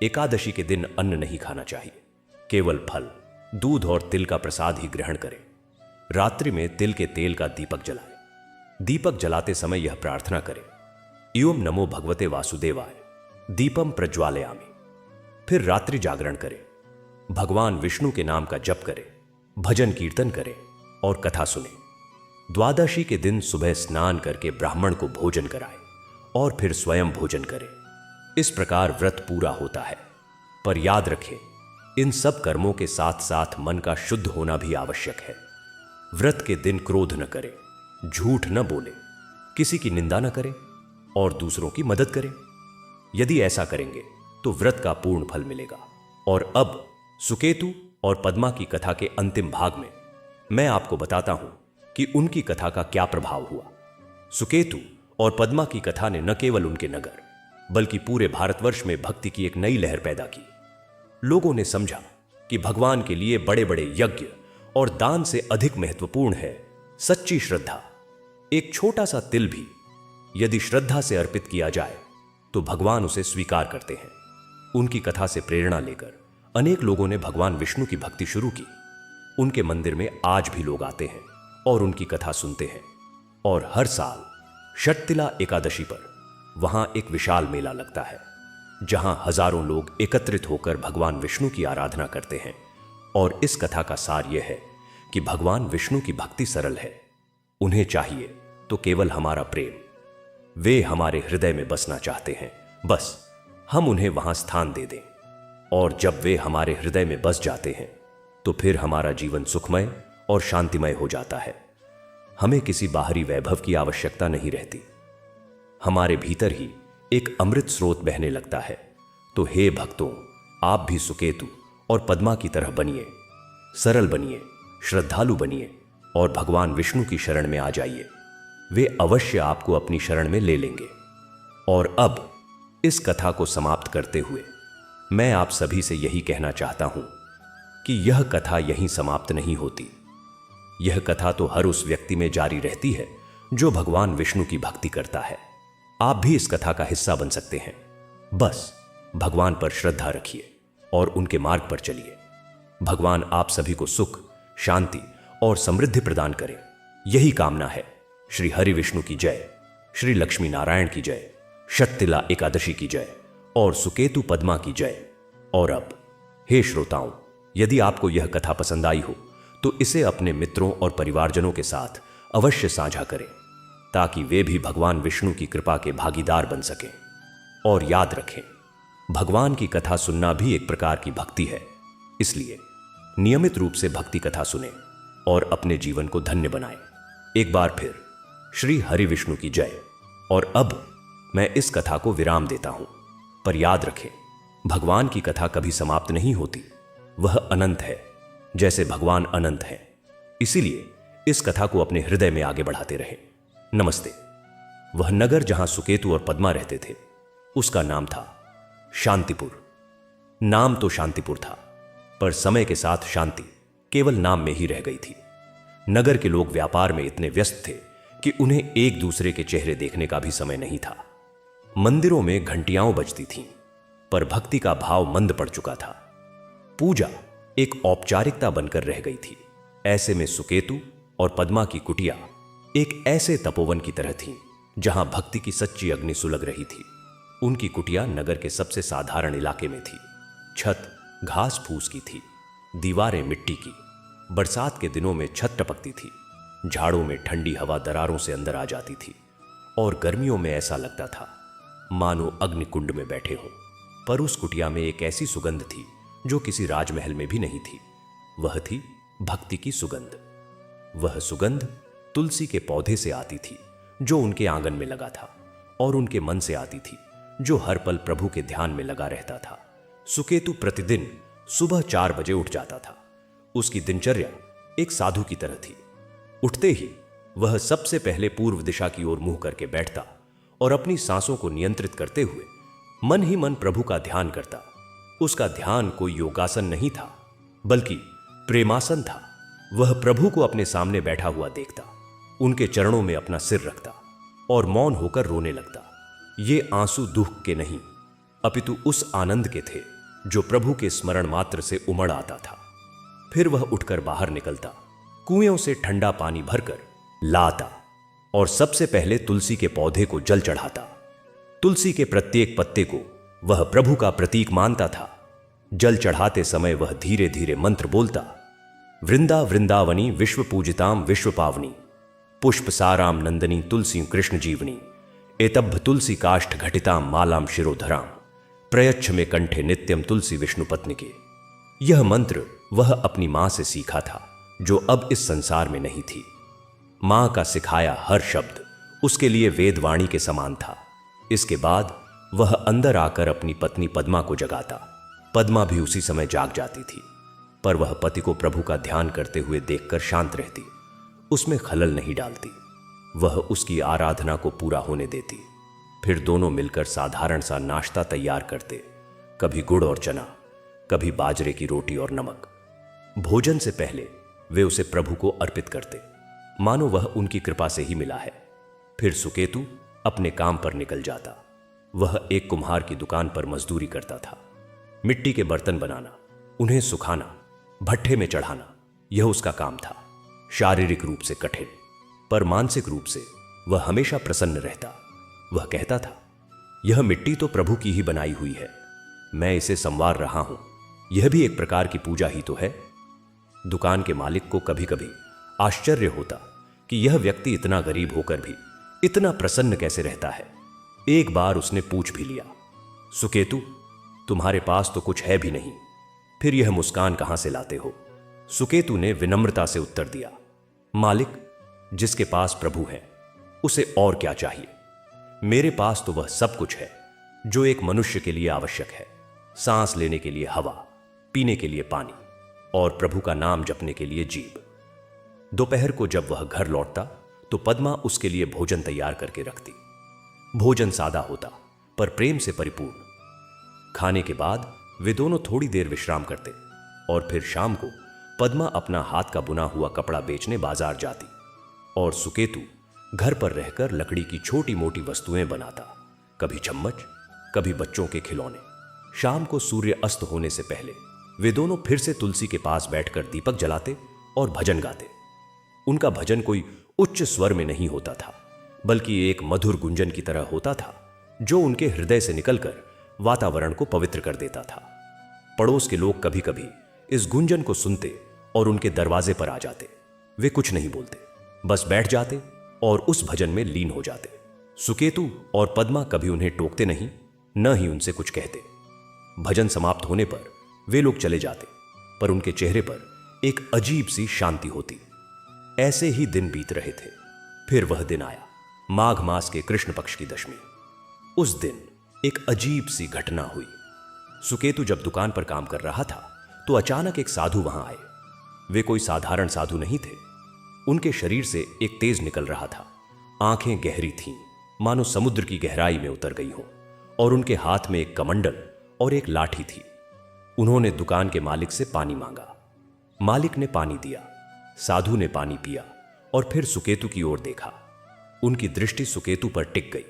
एकादशी के दिन अन्न नहीं खाना चाहिए, केवल फल, दूध और तिल का प्रसाद ही ग्रहण करें। रात्रि में तिल के तेल का दीपक जलाएं। दीपक जलाते समय यह प्रार्थना करें, एवं नमो भगवते वासुदेवाय, दीपम प्रज्वालयामि। फिर रात्रि जागरण करें, भगवान विष्णु के नाम का जप करें, भजन कीर्तन करें और कथा सुने। द्वादशी के दिन सुबह स्नान करके ब्राह्मण को भोजन कराएं और फिर स्वयं भोजन करें। इस प्रकार व्रत पूरा होता है। पर याद रखें, इन सब कर्मों के साथ साथ मन का शुद्ध होना भी आवश्यक है। व्रत के दिन क्रोध न करें, झूठ न बोले, किसी की निंदा न करें और दूसरों की मदद करें। यदि ऐसा करेंगे तो व्रत का पूर्ण फल मिलेगा। और अब सुकेतु और पद्मा की कथा के अंतिम भाग में मैं आपको बताता हूं कि उनकी कथा का क्या प्रभाव हुआ। सुकेतु और पद्मा की कथा ने न केवल उनके नगर बल्कि पूरे भारतवर्ष में भक्ति की एक नई लहर पैदा की। लोगों ने समझा कि भगवान के लिए बड़े बड़े यज्ञ और दान से अधिक महत्वपूर्ण है सच्ची श्रद्धा। एक छोटा सा तिल भी यदि श्रद्धा से अर्पित किया जाए तो भगवान उसे स्वीकार करते हैं। उनकी कथा से प्रेरणा लेकर अनेक लोगों ने भगवान विष्णु की भक्ति शुरू की। उनके मंदिर में आज भी लोग आते हैं और उनकी कथा सुनते हैं। और हर साल शत्तिला एकादशी पर वहां एक विशाल मेला लगता है, जहां हजारों लोग एकत्रित होकर भगवान विष्णु की आराधना करते हैं। और इस कथा का सार यह है कि भगवान विष्णु की भक्ति सरल है। उन्हें चाहिए तो केवल हमारा प्रेम। वे हमारे हृदय में बसना चाहते हैं, बस हम उन्हें वहां स्थान दे दें। और जब वे हमारे हृदय में बस जाते हैं तो फिर हमारा जीवन सुखमय और शांतिमय हो जाता है। हमें किसी बाहरी वैभव की आवश्यकता नहीं रहती। हमारे भीतर ही एक अमृत स्रोत बहने लगता है। तो हे भक्तों, आप भी सुकेतु और पद्मा की तरह बनिए, सरल बनिए, श्रद्धालु बनिए और भगवान विष्णु की शरण में आ जाइए। वे अवश्य आपको अपनी शरण में ले लेंगे। और अब इस कथा को समाप्त करते हुए मैं आप सभी से यही कहना चाहता हूं कि यह कथा यहीं समाप्त नहीं होती। यह कथा तो हर उस व्यक्ति में जारी रहती है जो भगवान विष्णु की भक्ति करता है। आप भी इस कथा का हिस्सा बन सकते हैं। बस भगवान पर श्रद्धा रखिए और उनके मार्ग पर चलिए। भगवान आप सभी को सुख, शांति और समृद्धि प्रदान करें, यही कामना है। श्री हरि विष्णु की जय, श्री लक्ष्मी नारायण की जय, शत्तिला एकादशी की जय और सुकेतु पद्मा की जय। और अब हे श्रोताओं, यदि आपको यह कथा पसंद आई हो तो इसे अपने मित्रों और परिवारजनों के साथ अवश्य साझा करें, ताकि वे भी भगवान विष्णु की कृपा के भागीदार बन सकें। और याद रखें, भगवान की कथा सुनना भी एक प्रकार की भक्ति है। इसलिए नियमित रूप से भक्ति कथा सुनें और अपने जीवन को धन्य बनाएं। एक बार फिर श्री हरि विष्णु की जय। और अब मैं इस कथा को विराम देता हूं, पर याद रखें, भगवान की कथा कभी समाप्त नहीं होती, वह अनंत है, जैसे भगवान अनंत है। इसीलिए इस कथा को अपने हृदय में आगे बढ़ाते रहे। नमस्ते। वह नगर जहां सुकेतु और पद्मा रहते थे, उसका नाम था शांतिपुर। नाम तो शांतिपुर था, पर समय के साथ शांति केवल नाम में ही रह गई थी। नगर के लोग व्यापार में इतने व्यस्त थे कि उन्हें एक दूसरे के चेहरे देखने का भी समय नहीं था। मंदिरों में घंटियां बजती थीं, पर भक्ति का भाव मंद पड़ चुका था। पूजा एक औपचारिकता बनकर रह गई थी। ऐसे में सुकेतु और पद्मा की कुटिया एक ऐसे तपोवन की तरह थी जहां भक्ति की सच्ची अग्नि सुलग रही थी। उनकी कुटिया नगर के सबसे साधारण इलाके में थी। छत घास फूस की थी, दीवारें मिट्टी की। बरसात के दिनों में छत टपकती थी, झाड़ों में ठंडी हवा दरारों से अंदर आ जाती थी, और गर्मियों में ऐसा लगता था मानो अग्निकुंड में बैठे हों। पर उस कुटिया में एक ऐसी सुगंध थी जो किसी राजमहल में भी नहीं थी। वह थी भक्ति की सुगंध। वह सुगंध तुलसी के पौधे से आती थी जो उनके आंगन में लगा था, और उनके मन से आती थी जो हर पल प्रभु के ध्यान में लगा रहता था। सुकेतु प्रतिदिन सुबह 4 बजे उठ जाता था। उसकी दिनचर्या एक साधु की तरह थी। उठते ही वह सबसे पहले पूर्व दिशा की ओर मुंह करके बैठता और अपनी सांसों को नियंत्रित करते हुए मन ही मन प्रभु का ध्यान करता। उसका ध्यान कोई योगासन नहीं था, बल्कि प्रेमासन था। वह प्रभु को अपने सामने बैठा हुआ देखता, उनके चरणों में अपना सिर रखता और मौन होकर रोने लगता। ये आंसू दुख के नहीं, अपितु उस आनंद के थे जो प्रभु के स्मरण मात्र से उमड़ आता था। फिर वह उठकर बाहर निकलता, कुएं से ठंडा पानी भरकर लाता और सबसे पहले तुलसी के पौधे को जल चढ़ाता। तुलसी के प्रत्येक पत्ते को वह प्रभु का प्रतीक मानता था। जल चढ़ाते समय वह धीरे धीरे मंत्र बोलता, वृंदा वृंदावनी विश्व पूजिताम विश्व पावनी, पुष्प साराम नंदनी तुलसी कृष्ण जीवनी, एतभ तुलसी काष्ठ घटिताम मालाम शिरोधराम, प्रयच्छ में कंठे नित्यम तुलसी विष्णु पत्नी के। यह मंत्र वह अपनी मां से सीखा था, जो अब इस संसार में नहीं थी। मां का सिखाया हर शब्द उसके लिए वेदवाणी के समान था। इसके बाद वह अंदर आकर अपनी पत्नी पद्मा को जगाता। पद्मा भी उसी समय जाग जाती थी, पर वह पति को प्रभु का ध्यान करते हुए देखकर शांत रहती, उसमें खलल नहीं डालती। वह उसकी आराधना को पूरा होने देती। फिर दोनों मिलकर साधारण सा नाश्ता तैयार करते, कभी गुड़ और चना, कभी बाजरे की रोटी और नमक। भोजन से पहले वे उसे प्रभु को अर्पित करते, मानो वह उनकी कृपा से ही मिला है। फिर सुकेतु अपने काम पर निकल जाता। वह एक कुम्हार की दुकान पर मजदूरी करता था। मिट्टी के बर्तन बनाना, उन्हें सुखाना, भट्ठे में चढ़ाना, यह उसका काम था। शारीरिक रूप से कठिन, पर मानसिक रूप से वह हमेशा प्रसन्न रहता। वह कहता था, यह मिट्टी तो प्रभु की ही बनाई हुई है, मैं इसे संवार रहा हूं, यह भी एक प्रकार की पूजा ही तो है। दुकान के मालिक को कभी कभी आश्चर्य होता कि यह व्यक्ति इतना गरीब होकर भी इतना प्रसन्न कैसे रहता है। एक बार उसने पूछ भी लिया, सुकेतु, तुम्हारे पास तो कुछ है भी नहीं, फिर यह मुस्कान कहां से लाते हो? सुकेतु ने विनम्रता से उत्तर दिया, मालिक, जिसके पास प्रभु है उसे और क्या चाहिए? मेरे पास तो वह सब कुछ है जो एक मनुष्य के लिए आवश्यक है। सांस लेने के लिए हवा, पीने के लिए पानी और प्रभु का नाम जपने के लिए जीभ। दोपहर को जब वह घर लौटता तो पद्मा उसके लिए भोजन तैयार करके रखती। भोजन सादा होता पर प्रेम से परिपूर्ण। खाने के बाद वे दोनों थोड़ी देर विश्राम करते और फिर शाम को पद्मा अपना हाथ का बुना हुआ कपड़ा बेचने बाजार जाती और सुकेतु घर पर रहकर लकड़ी की छोटी मोटी वस्तुएं बनाता, कभी चम्मच, कभी बच्चों के खिलौने। शाम को सूर्य अस्त होने से पहले वे दोनों फिर से तुलसी के पास बैठकर दीपक जलाते और भजन गाते। उनका भजन कोई उच्च स्वर में नहीं होता था, बल्कि एक मधुर गुंजन की तरह होता था जो उनके हृदय से निकलकर वातावरण को पवित्र कर देता था। पड़ोस के लोग कभी कभी इस गुंजन को सुनते और उनके दरवाजे पर आ जाते। वे कुछ नहीं बोलते, बस बैठ जाते और उस भजन में लीन हो जाते। सुकेतु और पद्मा कभी उन्हें टोकते नहीं, न ही उनसे कुछ कहते। भजन समाप्त होने पर वे लोग चले जाते, पर उनके चेहरे पर एक अजीब सी शांति होती। ऐसे ही दिन बीत रहे थे। फिर वह दिन आया, माघ मास के कृष्ण पक्ष की दशमी। उस दिन एक अजीब सी घटना हुई। सुकेतु जब दुकान पर काम कर रहा था तो अचानक एक साधु वहां आए। वे कोई साधारण साधु नहीं थे। उनके शरीर से एक तेज निकल रहा था। आंखें गहरी थीं, मानो समुद्र की गहराई में उतर गई हो, और उनके हाथ में एक कमंडल और एक लाठी थी। उन्होंने दुकान के मालिक से पानी मांगा। मालिक ने पानी दिया। साधु ने पानी पिया और फिर सुकेतु की ओर देखा। उनकी दृष्टि सुकेतु पर टिक गई।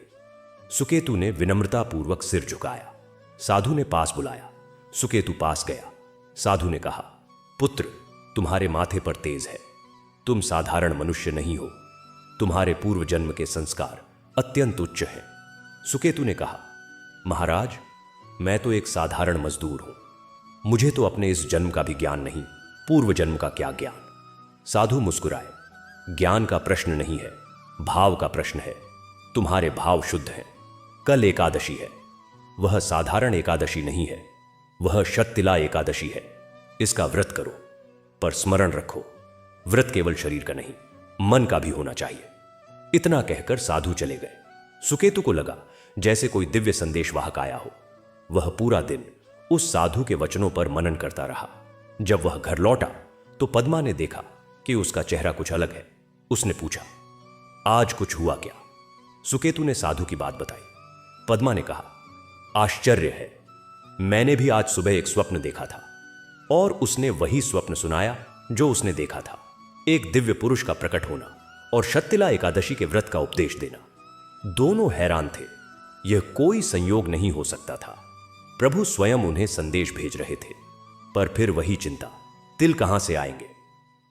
सुकेतु ने विनम्रतापूर्वक सिर झुकाया। साधु ने पास बुलाया। सुकेतु पास गया। साधु ने कहा, पुत्र, तुम्हारे माथे पर तेज है। तुम साधारण मनुष्य नहीं हो। तुम्हारे पूर्व जन्म के संस्कार अत्यंत उच्च हैं। सुकेतु ने कहा, महाराज, मैं तो एक साधारण मजदूर हूं। मुझे तो अपने इस जन्म का भी ज्ञान नहीं, पूर्व जन्म का क्या ज्ञान। साधु मुस्कुराए। ज्ञान का प्रश्न नहीं है, भाव का प्रश्न है। तुम्हारे भाव शुद्ध हैं। कल एकादशी है। वह साधारण एकादशी नहीं है, वह शततिला एकादशी है। इसका व्रत करो, पर स्मरण रखो, व्रत केवल शरीर का नहीं, मन का भी होना चाहिए। इतना कहकर साधु चले गए। सुकेतु को लगा जैसे कोई दिव्य संदेशवाहक आया हो। वह पूरा दिन उस साधु के वचनों पर मनन करता रहा। जब वह घर लौटा तो पद्मा ने देखा कि उसका चेहरा कुछ अलग है। उसने पूछा, आज कुछ हुआ क्या? सुकेतु ने साधु की बात बताई। पद्मा ने कहा, आश्चर्य है, मैंने भी आज सुबह एक स्वप्न देखा था। और उसने वही स्वप्न सुनाया जो उसने देखा था, एक दिव्य पुरुष का प्रकट होना और शततिला एकादशी के व्रत का उपदेश देना। दोनों हैरान थे। यह कोई संयोग नहीं हो सकता था। प्रभु स्वयं उन्हें संदेश भेज रहे थे। पर फिर वही चिंता, तिल कहां से आएंगे?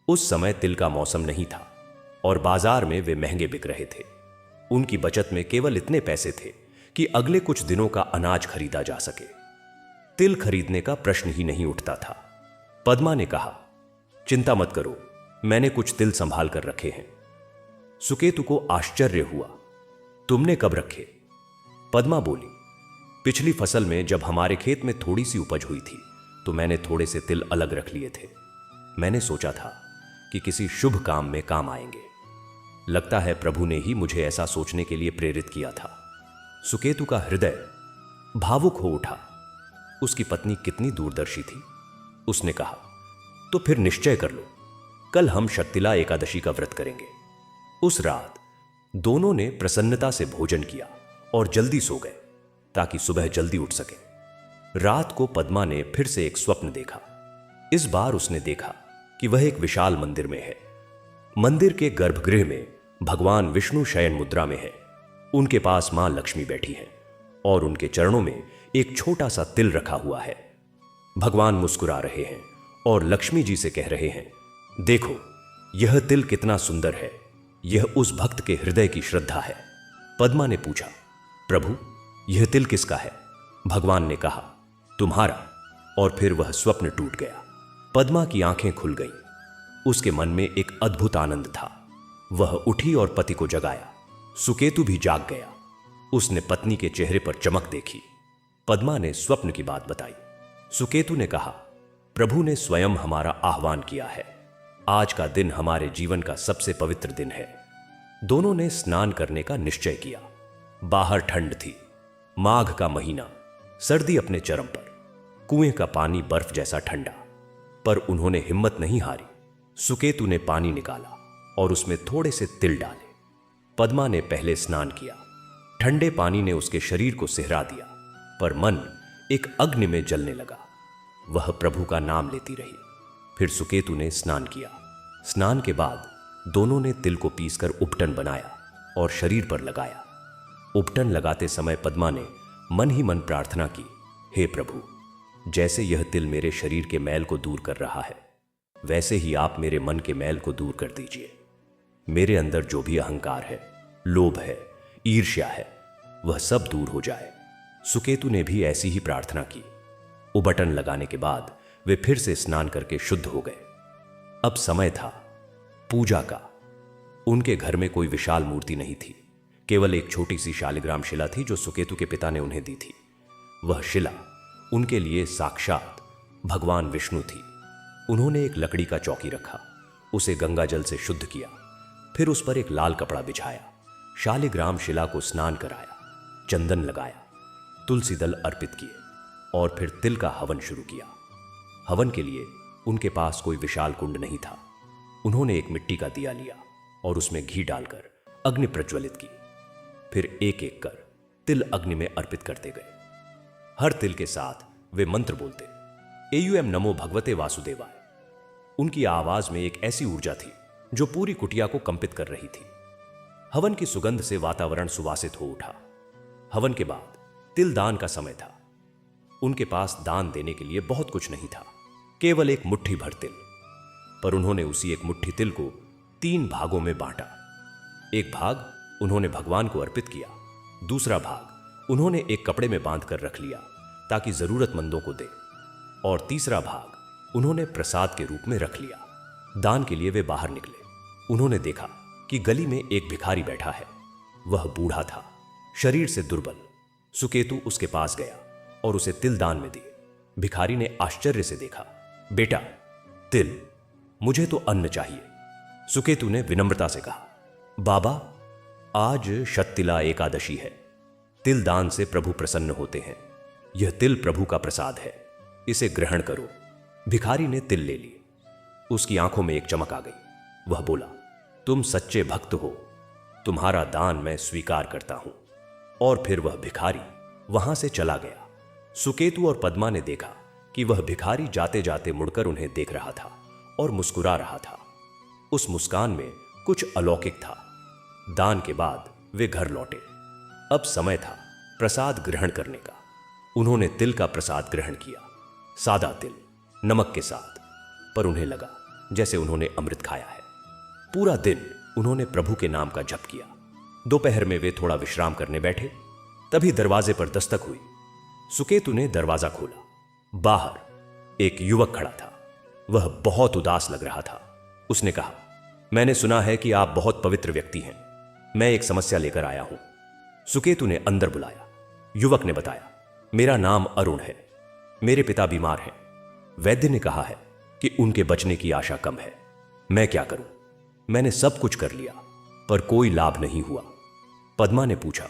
उस समय तिल का मौसम नहीं था और बाजार में वे महंगे बिक रहे थे। उनकी बचत में केवल इतने पैसे थे कि अगले कुछ दिनों का अनाज खरीदा जा सके। तिल खरीदने का प्रश्न ही नहीं उठता था। पद्मा ने कहा, चिंता मत करो, मैंने कुछ तिल संभाल कर रखे हैं। सुकेतु को आश्चर्य हुआ, तुमने कब रखे? पद्मा बोली, पिछली फसल में जब हमारे खेत में थोड़ी सी उपज हुई थी तो मैंने थोड़े से तिल अलग रख लिए थे। मैंने सोचा था कि किसी शुभ काम में काम आएंगे। लगता है प्रभु ने ही मुझे ऐसा सोचने के लिए प्रेरित किया था। सुकेतु का हृदय भावुक हो उठा। उसकी पत्नी कितनी दूरदर्शी थी। उसने कहा, तो फिर निश्चय कर लो, कल हम शततिला एकादशी का व्रत करेंगे। उस रात दोनों ने प्रसन्नता से भोजन किया और जल्दी सो गए ताकि सुबह जल्दी उठ सके। रात को पद्मा ने फिर से एक स्वप्न देखा। इस बार उसने देखा कि वह एक विशाल मंदिर में है। मंदिर के गर्भगृह में भगवान विष्णु शयन मुद्रा में है। उनके पास मां लक्ष्मी बैठी है और उनके चरणों में एक छोटा सा तिल रखा हुआ है। भगवान मुस्कुरा रहे हैं और लक्ष्मी जी से कह रहे हैं, देखो यह तिल कितना सुंदर है, यह उस भक्त के हृदय की श्रद्धा है। पद्मा ने पूछा, प्रभु यह तिल किसका है? भगवान ने कहा, तुम्हारा। और फिर वह स्वप्न टूट गया। पद्मा की आंखें खुल गईं। उसके मन में एक अद्भुत आनंद था। वह उठी और पति को जगाया। सुकेतु भी जाग गया। उसने पत्नी के चेहरे पर चमक देखी। पद्मा ने स्वप्न की बात बताई। सुकेतु ने कहा, प्रभु ने स्वयं हमारा आह्वान किया है। आज का दिन हमारे जीवन का सबसे पवित्र दिन है। दोनों ने स्नान करने का निश्चय किया। बाहर ठंड थी, माघ का महीना, सर्दी अपने चरम पर, कुएं का पानी बर्फ जैसा ठंडा। पर उन्होंने हिम्मत नहीं हारी। सुकेतु ने पानी निकाला और उसमें थोड़े से तिल डाले। पद्मा ने पहले स्नान किया। ठंडे पानी ने उसके शरीर को सिहरा दिया, पर मन एक अग्नि में जलने लगा। वह प्रभु का नाम लेती रही। फिर सुकेतु ने स्नान किया। स्नान के बाद दोनों ने तिल को पीसकर उपटन बनाया और शरीर पर लगाया। उपटन लगाते समय पद्मा ने मन ही मन प्रार्थना की, हे प्रभु, जैसे यह तिल मेरे शरीर के मैल को दूर कर रहा है, वैसे ही आप मेरे मन के मैल को दूर कर दीजिए। मेरे अंदर जो भी अहंकार है, लोभ है, ईर्ष्या है, वह सब दूर हो जाए। सुकेतु ने भी ऐसी ही प्रार्थना की। उबटन लगाने के बाद वे फिर से स्नान करके शुद्ध हो गए। अब समय था पूजा का। उनके घर में कोई विशाल मूर्ति नहीं थी, केवल एक छोटी सी शालिग्राम शिला थी जो सुकेतु के पिता ने उन्हें दी थी। वह शिला उनके लिए साक्षात भगवान विष्णु थी। उन्होंने एक लकड़ी का चौकी रखा, उसे गंगा जल से शुद्ध किया, फिर उस पर एक लाल कपड़ा बिछाया, शालिग्राम शिला को स्नान कराया, चंदन लगाया, तुलसी दल अर्पित किए। और फिर तिल का हवन शुरू किया। हवन के लिए उनके पास कोई विशाल कुंड नहीं था। उन्होंने एक मिट्टी का दिया लिया और उसमें घी डालकर अग्नि प्रज्वलित की। फिर एक एक कर तिल अग्नि में अर्पित करते गए। हर तिल के साथ वे मंत्र बोलते, एयूएम नमो भगवते वासुदेवाय। उनकी आवाज में एक ऐसी ऊर्जा थी जो पूरी कुटिया को कंपित कर रही थी। हवन की सुगंध से वातावरण सुवासित हो उठा। हवन के बाद तिल दान का समय था। उनके पास दान देने के लिए बहुत कुछ नहीं था, केवल एक मुट्ठी भर तिल। पर उन्होंने उसी एक मुट्ठी तिल को 3 भागों में बांटा। एक भाग उन्होंने भगवान को अर्पित किया, दूसरा भाग उन्होंने एक कपड़े में बांध कर रख लिया ताकि जरूरतमंदों को दे, और तीसरा भाग उन्होंने प्रसाद के रूप में रख लिया। दान के लिए वे बाहर निकले। उन्होंने देखा कि गली में एक भिखारी बैठा है। वह बूढ़ा था, शरीर से दुर्बल। सुकेतु उसके पास गया और उसे तिल दान में दिए। भिखारी ने आश्चर्य से देखा, बेटा तिल, मुझे तो अन्न चाहिए। सुकेतु ने विनम्रता से कहा, बाबा आज शततिला एकादशी है। तिल दान से प्रभु प्रसन्न होते हैं। यह तिल प्रभु का प्रसाद है, इसे ग्रहण करो। भिखारी ने तिल ले लिए। उसकी आंखों में एक चमक आ गई। वह बोला, तुम सच्चे भक्त हो, तुम्हारा दान मैं स्वीकार करता हूं। और फिर वह भिखारी वहां से चला गया। सुकेतु और पद्मा ने देखा कि वह भिखारी जाते जाते मुड़कर उन्हें देख रहा था और मुस्कुरा रहा था। उस मुस्कान में कुछ अलौकिक था। दान के बाद वे घर लौटे। अब समय था प्रसाद ग्रहण करने का। उन्होंने तिल का प्रसाद ग्रहण किया, सादा तिल, नमक के साथ। पर उन्हें लगा जैसे उन्होंने अमृत खाया है। पूरा दिन उन्होंने प्रभु के नाम का जप किया। दोपहर में वे थोड़ा विश्राम करने बैठे, तभी दरवाजे पर दस्तक हुई। सुकेतु ने दरवाजा खोला। बाहर एक युवक खड़ा था। वह बहुत उदास लग रहा था। उसने कहा, मैंने सुना है कि आप बहुत पवित्र व्यक्ति हैं। मैं एक समस्या लेकर आया हूं। सुकेतु ने अंदर बुलाया। युवक ने बताया, मेरा नाम अरुण है। मेरे पिता बीमार हैं। वैद्य ने कहा है कि उनके बचने की आशा कम है। मैं क्या करूं? मैंने सब कुछ कर लिया पर कोई लाभ नहीं हुआ। पद्मा ने पूछा,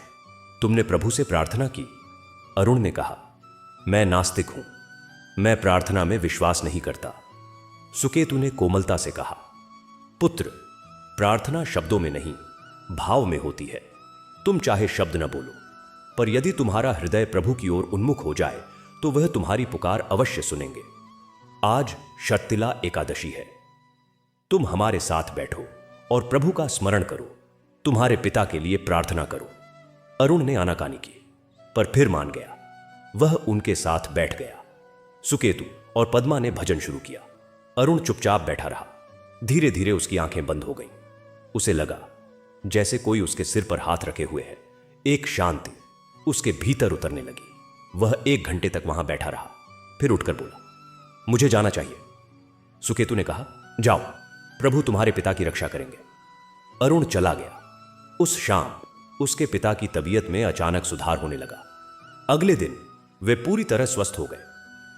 तुमने प्रभु से प्रार्थना की? अरुण ने कहा, मैं नास्तिक हूं, मैं प्रार्थना में विश्वास नहीं करता। सुकेतु ने कोमलता से कहा, पुत्र, प्रार्थना शब्दों में नहीं, भाव में होती है। तुम चाहे शब्द न बोलो, पर यदि तुम्हारा हृदय प्रभु की ओर उन्मुख हो जाए तो वह तुम्हारी पुकार अवश्य सुनेंगे। आज शततिला एकादशी है। तुम हमारे साथ बैठो और प्रभु का स्मरण करो। तुम्हारे पिता के लिए प्रार्थना करो। अरुण ने आनाकानी की, पर फिर मान गया। वह उनके साथ बैठ गया। सुकेतु और पद्मा ने भजन शुरू किया। अरुण चुपचाप बैठा रहा। धीरे धीरे उसकी आंखें बंद हो गईं। उसे लगा जैसे कोई उसके सिर पर हाथ रखे हुए है। एक शांति उसके भीतर उतरने लगी। वह 1 घंटे तक वहां बैठा रहा, फिर उठकर बोला, मुझे जाना चाहिए। सुकेतु ने कहा, जाओ, प्रभु तुम्हारे पिता की रक्षा करेंगे। अरुण चला गया। उस शाम उसके पिता की तबीयत में अचानक सुधार होने लगा। अगले दिन वे पूरी तरह स्वस्थ हो गए।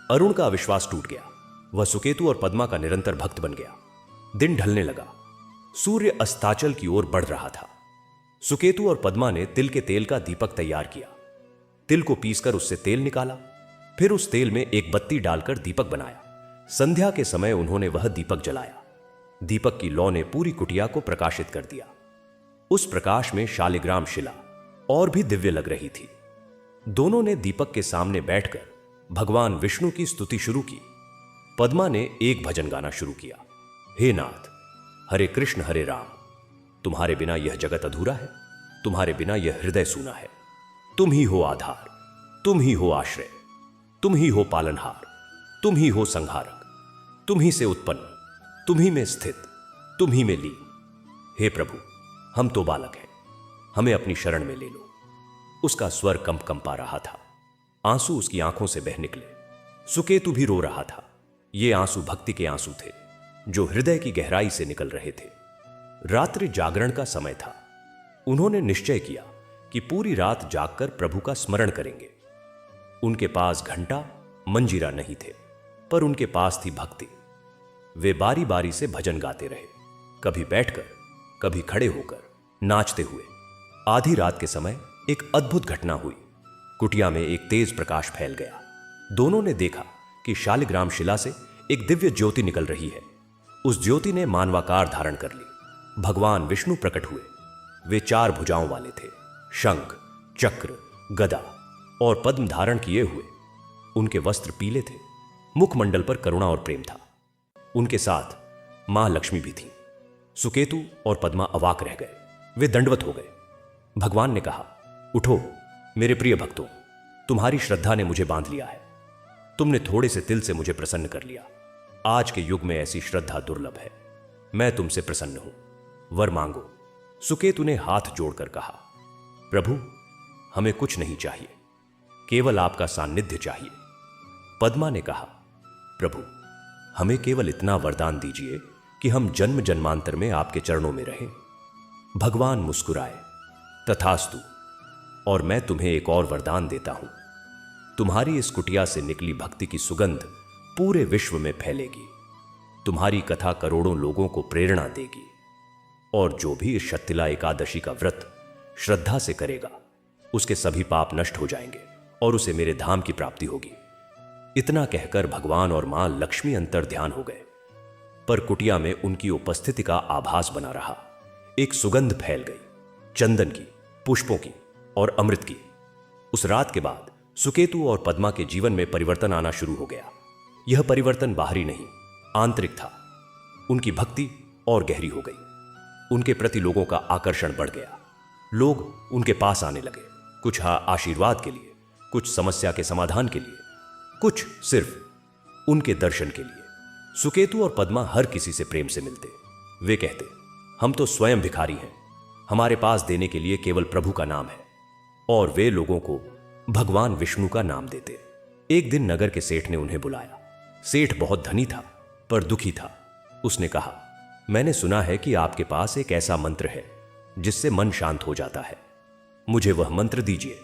अरुण का अविश्वास टूट गया। वह सुकेतु और पद्मा का निरंतर भक्त बन गया। दिन ढलने लगा। सूर्य अस्ताचल की ओर बढ़ रहा था। सुकेतु और पद्मा ने तिल के तेल का दीपक तैयार किया। तिल को पीसकर उससे तेल निकाला। फिर उस तेल में एक बत्ती डालकर दीपक बनाया। संध्या के समय उन्होंने वह दीपक जलाया। दीपक की लौ ने पूरी कुटिया को प्रकाशित कर दिया। उस प्रकाश में शालिग्राम शिला और भी दिव्य लग रही थी। दोनों ने दीपक के सामने बैठकर भगवान विष्णु की स्तुति शुरू की। पद्मा ने एक भजन गाना शुरू किया, हे नाथ, हरे कृष्ण हरे राम, तुम्हारे बिना यह जगत अधूरा है, तुम्हारे बिना यह हृदय सूना है। तुम ही हो आधार, तुम ही हो आश्रय, तुम ही हो पालनहार, तुम ही हो संहारक, तुम ही से उत्पन्न, तुम ही में स्थित, तुम ही में लीन। हे प्रभु, हम तो बालक हैं, हमें अपनी शरण में ले लो। उसका स्वर कंपा रहा था। आंसू उसकी आंखों से बह निकले। सुकेतु भी रो रहा था। ये आंसू भक्ति के आंसू थे जो हृदय की गहराई से निकल रहे थे। रात्रि जागरण का समय था। उन्होंने निश्चय किया कि पूरी रात जागकर प्रभु का स्मरण करेंगे। उनके पास घंटा मंजीरा नहीं थे, पर उनके पास थी भक्ति। वे बारी बारी से भजन गाते रहे, कभी बैठकर, कभी खड़े होकर, नाचते हुए। आधी रात के समय एक अद्भुत घटना हुई। कुटिया में एक तेज प्रकाश फैल गया। दोनों ने देखा कि शालिग्राम शिला से एक दिव्य ज्योति निकल रही है। उस ज्योति ने मानवाकार धारण कर ली। भगवान विष्णु प्रकट हुए। वे 4 भुजाओं वाले थे, शंख, चक्र, गदा और पद्म धारण किए हुए। उनके वस्त्र पीले थे। मुखमंडल पर करुणा और प्रेम था। उनके साथ मां लक्ष्मी भी थी। सुकेतु और पद्मा अवाक रह गए। वे दंडवत हो गए। भगवान ने कहा, उठो मेरे प्रिय भक्तों, तुम्हारी श्रद्धा ने मुझे बांध लिया है। तुमने थोड़े से तिल से मुझे प्रसन्न कर लिया। आज के युग में ऐसी श्रद्धा दुर्लभ है। मैं तुमसे प्रसन्न हूं, वर मांगो। सुकेतु ने हाथ जोड़कर कहा, प्रभु हमें कुछ नहीं चाहिए, केवल आपका सान्निध्य चाहिए। पद्मा ने कहा, प्रभु हमें केवल इतना वरदान दीजिए कि हम जन्म जन्मांतर में आपके चरणों में रहें। भगवान मुस्कुराए, तथास्तु, और मैं तुम्हें एक और वरदान देता हूं। तुम्हारी इस कुटिया से निकली भक्ति की सुगंध पूरे विश्व में फैलेगी। तुम्हारी कथा करोड़ों लोगों को प्रेरणा देगी। और जो भी इस शत्तिला एकादशी का व्रत श्रद्धा से करेगा, उसके सभी पाप नष्ट हो जाएंगे और उसे मेरे धाम की प्राप्ति होगी। इतना कहकर भगवान और मां लक्ष्मी अंतर ध्यान हो गए। पर कुटिया में उनकी उपस्थिति का आभास बना रहा। एक सुगंध फैल गई, चंदन की, पुष्पों की और अमृत की। उस रात के बाद सुकेतु और पद्मा के जीवन में परिवर्तन आना शुरू हो गया। यह परिवर्तन बाहरी नहीं, आंतरिक था। उनकी भक्ति और गहरी हो गई। उनके प्रति लोगों का आकर्षण बढ़ गया। लोग उनके पास आने लगे, कुछ आशीर्वाद के लिए, कुछ समस्या के समाधान के लिए, कुछ सिर्फ उनके दर्शन के लिए। सुकेतु और पद्मा हर किसी से प्रेम से मिलते। वे कहते, हम तो स्वयं भिखारी हैं, हमारे पास देने के लिए केवल प्रभु का नाम है। और वे लोगों को भगवान विष्णु का नाम देते। एक दिन नगर के सेठ ने उन्हें बुलाया। सेठ बहुत धनी था पर दुखी था। उसने कहा, मैंने सुना है कि आपके पास एक ऐसा मंत्र है जिससे मन शांत हो जाता है। मुझे वह मंत्र दीजिए,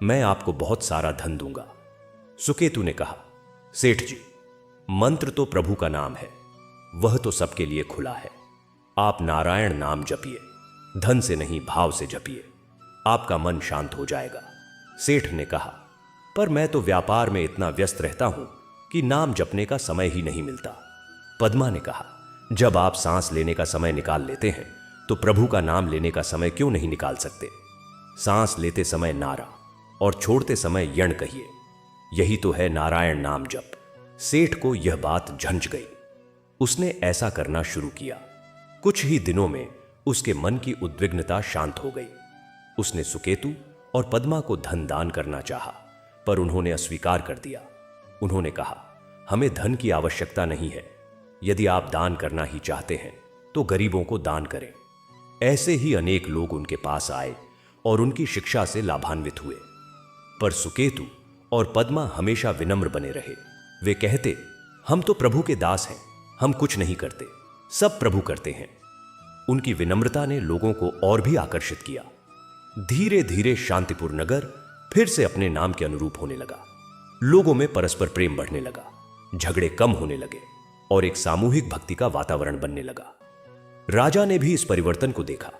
मैं आपको बहुत सारा धन दूंगा। सुकेतु ने कहा, सेठ जी, मंत्र तो प्रभु का नाम है, वह तो सबके लिए खुला है। आप नारायण नाम जपिए, धन से नहीं भाव से जपिए, आपका मन शांत हो जाएगा। सेठ ने कहा, पर मैं तो व्यापार में इतना व्यस्त रहता हूं कि नाम जपने का समय ही नहीं मिलता। पद्मा ने कहा, जब आप सांस लेने का समय निकाल लेते हैं तो प्रभु का नाम लेने का समय क्यों नहीं निकाल सकते? सांस लेते समय नारा और छोड़ते समय यण कहिए, यही तो है नारायण नाम जप। सेठ को यह बात झंझ गई। उसने ऐसा करना शुरू किया। कुछ ही दिनों में उसके मन की उद्विग्नता शांत हो गई। उसने सुकेतु और पद्मा को धन दान करना चाहा, पर उन्होंने अस्वीकार कर दिया। उन्होंने कहा, हमें धन की आवश्यकता नहीं है। यदि आप दान करना ही चाहते हैं तो गरीबों को दान करें। ऐसे ही अनेक लोग उनके पास आए और उनकी शिक्षा से लाभान्वित हुए। पर सुकेतु और पद्मा हमेशा विनम्र बने रहे। वे कहते, हम तो प्रभु के दास हैं, हम कुछ नहीं करते, सब प्रभु करते हैं। उनकी विनम्रता ने लोगों को और भी आकर्षित किया। धीरे धीरे शांतिपुर नगर फिर से अपने नाम के अनुरूप होने लगा। लोगों में परस्पर प्रेम बढ़ने लगा, झगड़े कम होने लगे और एक सामूहिक भक्ति का वातावरण बनने लगा। राजा ने भी इस परिवर्तन को देखा।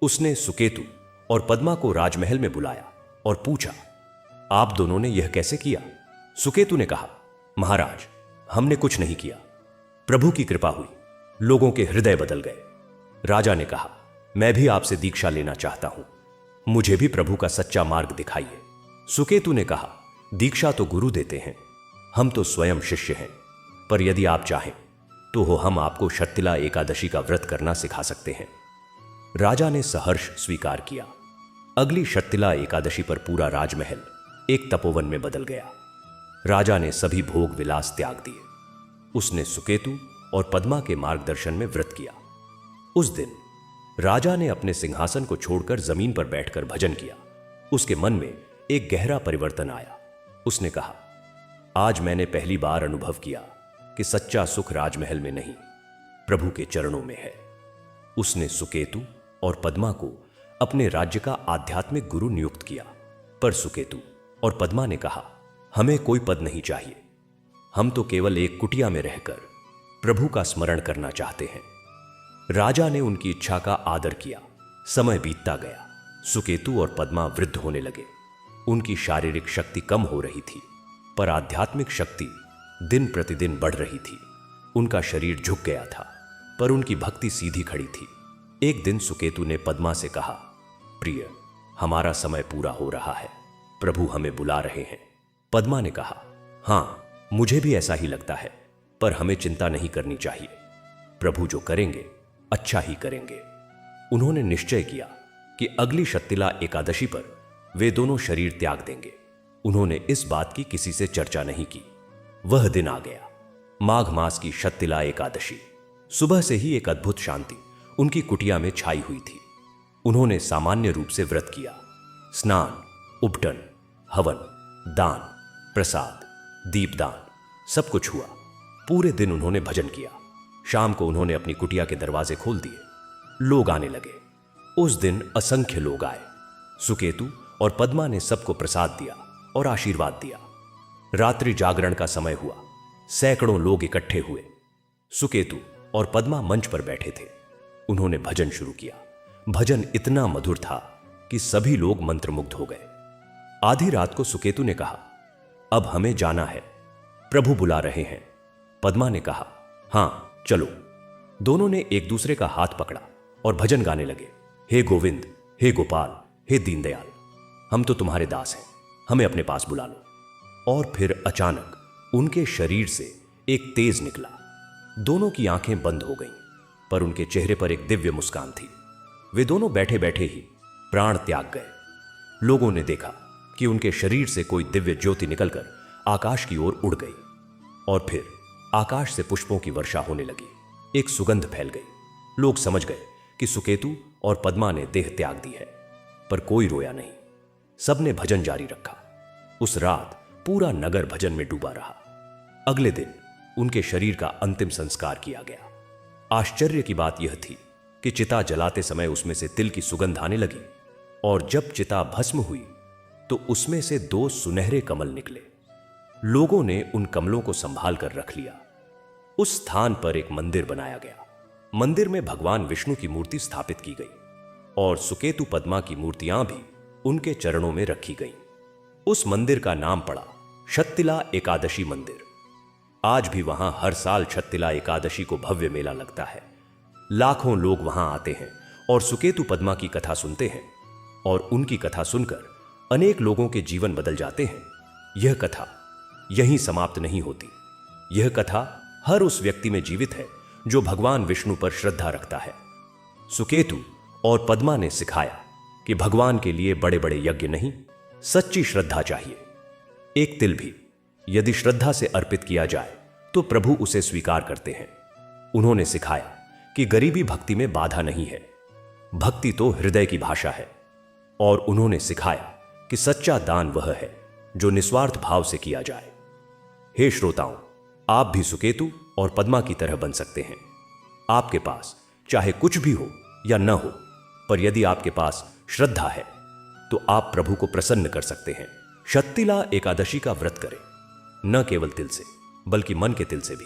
उसने सुकेतु और पद्मा को राजमहल में बुलाया और पूछा, आप दोनों ने यह कैसे किया? सुकेतु ने कहा, महाराज, हमने कुछ नहीं किया, प्रभु की कृपा हुई, लोगों के हृदय बदल गए। राजा ने कहा, मैं भी आपसे दीक्षा लेना चाहता हूं, मुझे भी प्रभु का सच्चा मार्ग दिखाइए। सुकेतु ने कहा, दीक्षा तो गुरु देते हैं, हम तो स्वयं शिष्य हैं, पर यदि आप चाहें तो हम आपको शत्तिला एकादशी का व्रत करना सिखा सकते हैं। राजा ने सहर्ष स्वीकार किया। अगली शत्तिला एकादशी पर पूरा राजमहल एक तपोवन में बदल गया। राजा ने सभी भोग विलास त्याग दिए। उसने सुकेतु और पद्मा के मार्गदर्शन में व्रत किया। उस दिन राजा ने अपने सिंहासन को छोड़कर जमीन पर बैठकर भजन किया। उसके मन में एक गहरा परिवर्तन आया। उसने कहा, आज मैंने पहली बार अनुभव किया कि सच्चा सुख राजमहल में नहीं, प्रभु के चरणों में है। उसने सुकेतु और पद्मा को अपने राज्य का आध्यात्मिक गुरु नियुक्त किया। पर सुकेतु और पद्मा ने कहा, हमें कोई पद नहीं चाहिए, हम तो केवल एक कुटिया में रहकर प्रभु का स्मरण करना चाहते हैं। राजा ने उनकी इच्छा का आदर किया। समय बीतता गया। सुकेतु और पद्मा वृद्ध होने लगे। उनकी शारीरिक शक्ति कम हो रही थी। पर आध्यात्मिक शक्ति दिन प्रतिदिन बढ़ रही थी। उनका शरीर झुक गया था, पर उनकी भक्ति सीधी खड़ी थी। एक दिन सुकेतु ने पद्मा से कहा, प्रिय, हमारा समय पूरा हो रहा है, प्रभु हमें बुला रहे हैं। पद्मा ने कहा, हाँ, मुझे भी ऐसा ही लगता है, पर हमें चिंता नहीं करनी चाहिए। प्रभु जो करेंगे अच्छा ही करेंगे। उन्होंने निश्चय किया कि अगली शत्तिला एकादशी पर वे दोनों शरीर त्याग देंगे। उन्होंने इस बात की किसी से चर्चा नहीं की। वह दिन आ गया, माघ मास की शत्तिला एकादशी। सुबह से ही एक अद्भुत शांति उनकी कुटिया में छाई हुई थी। उन्होंने सामान्य रूप से व्रत किया। स्नान, उपटन, हवन, दान, प्रसाद, दीपदान सब कुछ हुआ। पूरे दिन उन्होंने भजन किया। शाम को उन्होंने अपनी कुटिया के दरवाजे खोल दिए। लोग आने लगे। उस दिन असंख्य लोग आए। सुकेतु और पद्मा ने सबको प्रसाद दिया और आशीर्वाद दिया। रात्रि जागरण का समय हुआ। सैकड़ों लोग इकट्ठे हुए। सुकेतु और पद्मा मंच पर बैठे थे। उन्होंने भजन शुरू किया। भजन इतना मधुर था कि सभी लोग मंत्रमुग्ध हो गए। आधी रात को सुकेतु ने कहा, अब हमें जाना है, प्रभु बुला रहे हैं। पद्मा ने कहा, हां चलो। दोनों ने एक दूसरे का हाथ पकड़ा और भजन गाने लगे। हे गोविंद, हे गोपाल, हे दीनदयाल, हम तो तुम्हारे दास हैं, हमें अपने पास बुला लो। और फिर अचानक उनके शरीर से एक तेज निकला। दोनों की आंखें बंद हो गईं, पर उनके चेहरे पर एक दिव्य मुस्कान थी। वे दोनों बैठे बैठे ही प्राण त्याग गए। लोगों ने देखा कि उनके शरीर से कोई दिव्य ज्योति निकलकर आकाश की ओर उड़ गई और फिर आकाश से पुष्पों की वर्षा होने लगी। एक सुगंध फैल गई। लोग समझ गए कि सुकेतु और पद्मा ने देह त्याग दी है, पर कोई रोया नहीं। सबने भजन जारी रखा। उस रात पूरा नगर भजन में डूबा रहा। अगले दिन उनके शरीर का अंतिम संस्कार किया गया। आश्चर्य की बात यह थी कि चिता जलाते समय उसमें से तिल की सुगंध आने लगी और जब चिता भस्म हुई तो उसमें से 2 सुनहरे कमल निकले। लोगों ने उन कमलों को संभाल कर रख लिया। उस स्थान पर एक मंदिर बनाया गया। मंदिर में भगवान विष्णु की मूर्ति स्थापित की गई और सुकेतु पद्मा की मूर्तियां भी उनके चरणों में रखी गईं। उस मंदिर का नाम पड़ा शत्तिला एकादशी मंदिर। आज भी वहां हर साल शत्तिला एकादशी को भव्य मेला लगता है। लाखों लोग वहां आते हैं और सुकेतु पद्मा की कथा सुनते हैं और उनकी कथा सुनकर अनेक लोगों के जीवन बदल जाते हैं। यह कथा यहीं समाप्त नहीं होती। यह कथा हर उस व्यक्ति में जीवित है जो भगवान विष्णु पर श्रद्धा रखता है। सुकेतु और पद्मा ने सिखाया कि भगवान के लिए बड़े बड़े यज्ञ नहीं, सच्ची श्रद्धा चाहिए। एक तिल भी यदि श्रद्धा से अर्पित किया जाए तो प्रभु उसे स्वीकार करते हैं। उन्होंने सिखाया कि गरीबी भक्ति में बाधा नहीं है, भक्ति तो हृदय की भाषा है। और उन्होंने सिखाया कि सच्चा दान वह है जो निस्वार्थ भाव से किया जाए। हे श्रोताओं, आप भी सुकेतु और पद्मा की तरह बन सकते हैं। आपके पास चाहे कुछ भी हो या न हो, पर यदि आपके पास श्रद्धा है तो आप प्रभु को प्रसन्न कर सकते हैं। शत्तिला एकादशी का व्रत करें, न केवल तिल से बल्कि मन के तिल से भी।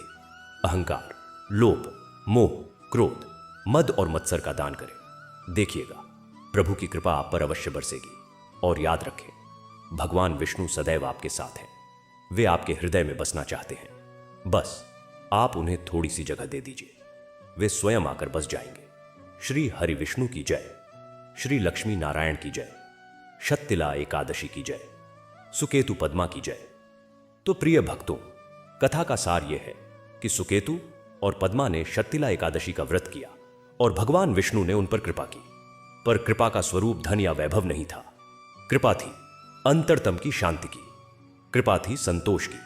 अहंकार, लोभ, मोह, क्रोध, मद और मत्सर का दान करें। देखिएगा प्रभु की कृपा आप पर अवश्य बरसेगी। और याद रखें, भगवान विष्णु सदैव आपके साथ हैं। वे आपके हृदय में बसना चाहते हैं। बस आप उन्हें थोड़ी सी जगह दे दीजिए, वे स्वयं आकर बस जाएंगे। श्री हरि विष्णु की जय, श्री लक्ष्मी नारायण की जय, शत्तिला एकादशी की जय, सुकेतु पद्मा की जय। तो प्रिय भक्तों, कथा का सार यह है कि सुकेतु और पद्मा ने शत्तिला एकादशी का व्रत किया और भगवान विष्णु ने उन पर कृपा की। पर कृपा का स्वरूप धन या वैभव नहीं था। कृपा थी अंतरतम की शांति की। कृपा थी संतोष की।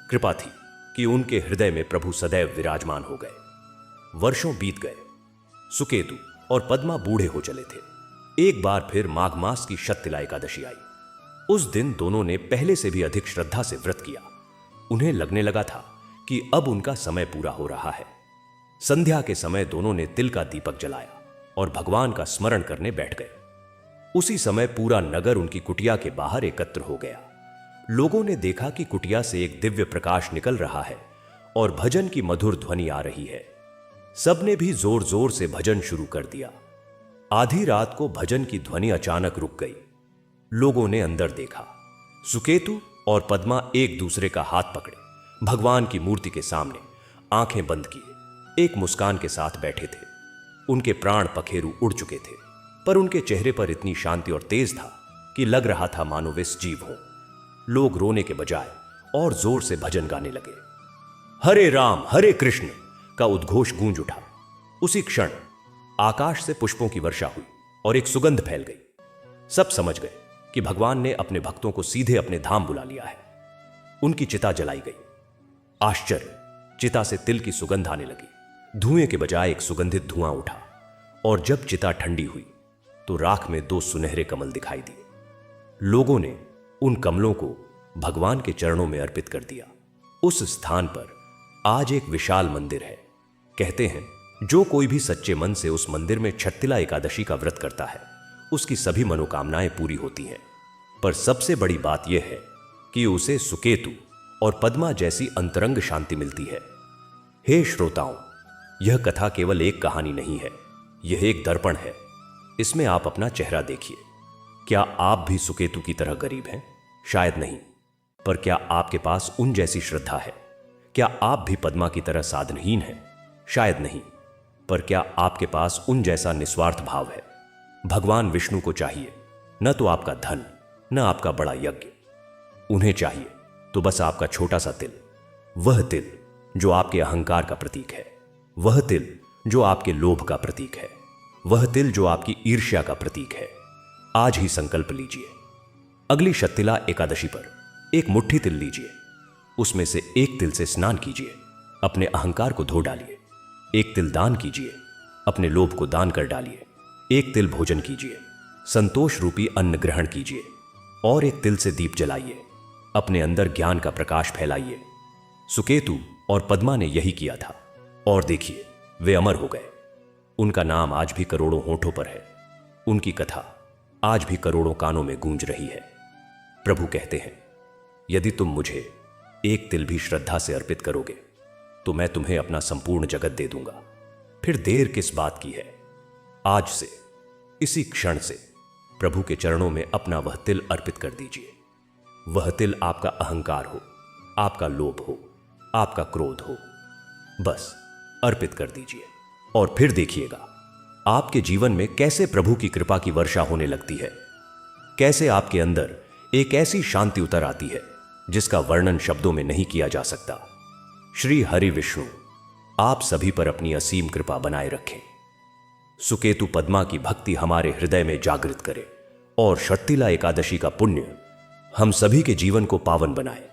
कृपा थी कि उनके हृदय में प्रभु सदैव विराजमान हो गए। वर्षों बीत गए। सुकेतु और पद्मा बूढ़े हो चले थे। एक बार फिर माघ मास की शत्तिला एकादशी आई। उस दिन दोनों ने पहले से भी अधिक श्रद्धा से व्रत किया। उन्हें लगने लगा था कि अब उनका समय पूरा हो रहा है। संध्या के समय दोनों ने तिल का दीपक जलाया और भगवान का स्मरण करने बैठ गए। उसी समय पूरा नगर उनकी कुटिया के बाहर एकत्र हो गया। लोगों ने देखा कि कुटिया से एक दिव्य प्रकाश निकल रहा है और भजन की मधुर ध्वनि आ रही है। सबने भी जोर जोर से भजन शुरू कर दिया। आधी रात को भजन की ध्वनि अचानक रुक गई। लोगों ने अंदर देखा। सुकेतु और पद्मा एक दूसरे का हाथ पकड़े भगवान की मूर्ति के सामने आंखें बंद किए एक मुस्कान के साथ बैठे थे। उनके प्राण पखेरु उड़ चुके थे, पर उनके चेहरे पर इतनी शांति और तेज था कि लग रहा था मानो वे सजीव हों। लोग रोने के बजाय और जोर से भजन गाने लगे। हरे राम हरे कृष्ण का उद्घोष गूंज उठा। उसी क्षण आकाश से पुष्पों की वर्षा हुई और एक सुगंध फैल गई। सब समझ गए कि भगवान ने अपने भक्तों को सीधे अपने धाम बुला लिया है। उनकी चिता जलाई गई। आश्चर्य, चिता से तिल की सुगंध आने लगी। धुएं के बजाय एक सुगंधित धुआं उठा, और जब चिता ठंडी हुई तो राख में 2 सुनहरे कमल दिखाई दिए। लोगों ने उन कमलों को भगवान के चरणों में अर्पित कर दिया। उस स्थान पर आज एक विशाल मंदिर है। कहते हैं जो कोई भी सच्चे मन से उस मंदिर में छत्तिला एकादशी का व्रत करता है, उसकी सभी मनोकामनाएं पूरी होती हैं। पर सबसे बड़ी बात यह है कि उसे सुकेतु और पद्मा जैसी अंतरंग शांति मिलती है। हे श्रोताओं, यह कथा केवल एक कहानी नहीं है, यह एक दर्पण है। इसमें आप अपना चेहरा देखिए। क्या आप भी सुकेतु की तरह गरीब हैं? शायद नहीं। पर क्या आपके पास उन जैसी श्रद्धा है? क्या आप भी पद्मा की तरह साधनहीन हैं? शायद नहीं। पर क्या आपके पास उन जैसा निस्वार्थ भाव है? भगवान विष्णु को चाहिए न तो आपका धन, न आपका बड़ा यज्ञ। उन्हें चाहिए तो बस आपका छोटा सा तिल, वह तिल जो आपके अहंकार का प्रतीक है, वह तिल जो आपके लोभ का प्रतीक है, वह तिल जो आपकी ईर्ष्या का प्रतीक है। आज ही संकल्प लीजिए। अगली छत्तिला एकादशी पर एक मुट्ठी तिल लीजिए। उसमें से एक तिल से स्नान कीजिए, अपने अहंकार को धो डालिए। एक तिल दान कीजिए, अपने लोभ को दान कर डालिए। एक तिल भोजन कीजिए, संतोष रूपी अन्न ग्रहण कीजिए। और एक तिल से दीप जलाइए, अपने अंदर ज्ञान का प्रकाश फैलाइए। सुकेतु और पद्मा ने यही किया था, और देखिए वे अमर हो गए। उनका नाम आज भी करोड़ों होठों पर है। उनकी कथा आज भी करोड़ों कानों में गूंज रही है। प्रभु कहते हैं, यदि तुम मुझे एक तिल भी श्रद्धा से अर्पित करोगे तो मैं तुम्हें अपना संपूर्ण जगत दे दूंगा। फिर देर किस बात की है? आज से, इसी क्षण से प्रभु के चरणों में अपना वह तिल अर्पित कर दीजिए। वह तिल आपका अहंकार हो, आपका लोभ हो, आपका क्रोध हो, बस अर्पित कर दीजिए। और फिर देखिएगा आपके जीवन में कैसे प्रभु की कृपा की वर्षा होने लगती है। कैसे आपके अंदर एक ऐसी शांति उतर आती है जिसका वर्णन शब्दों में नहीं किया जा सकता। श्री हरि विष्णु आप सभी पर अपनी असीम कृपा बनाए रखें। सुकेतु पद्मा की भक्ति हमारे हृदय में जागृत करे और छत्तिला एकादशी का पुण्य हम सभी के जीवन को पावन बनाए।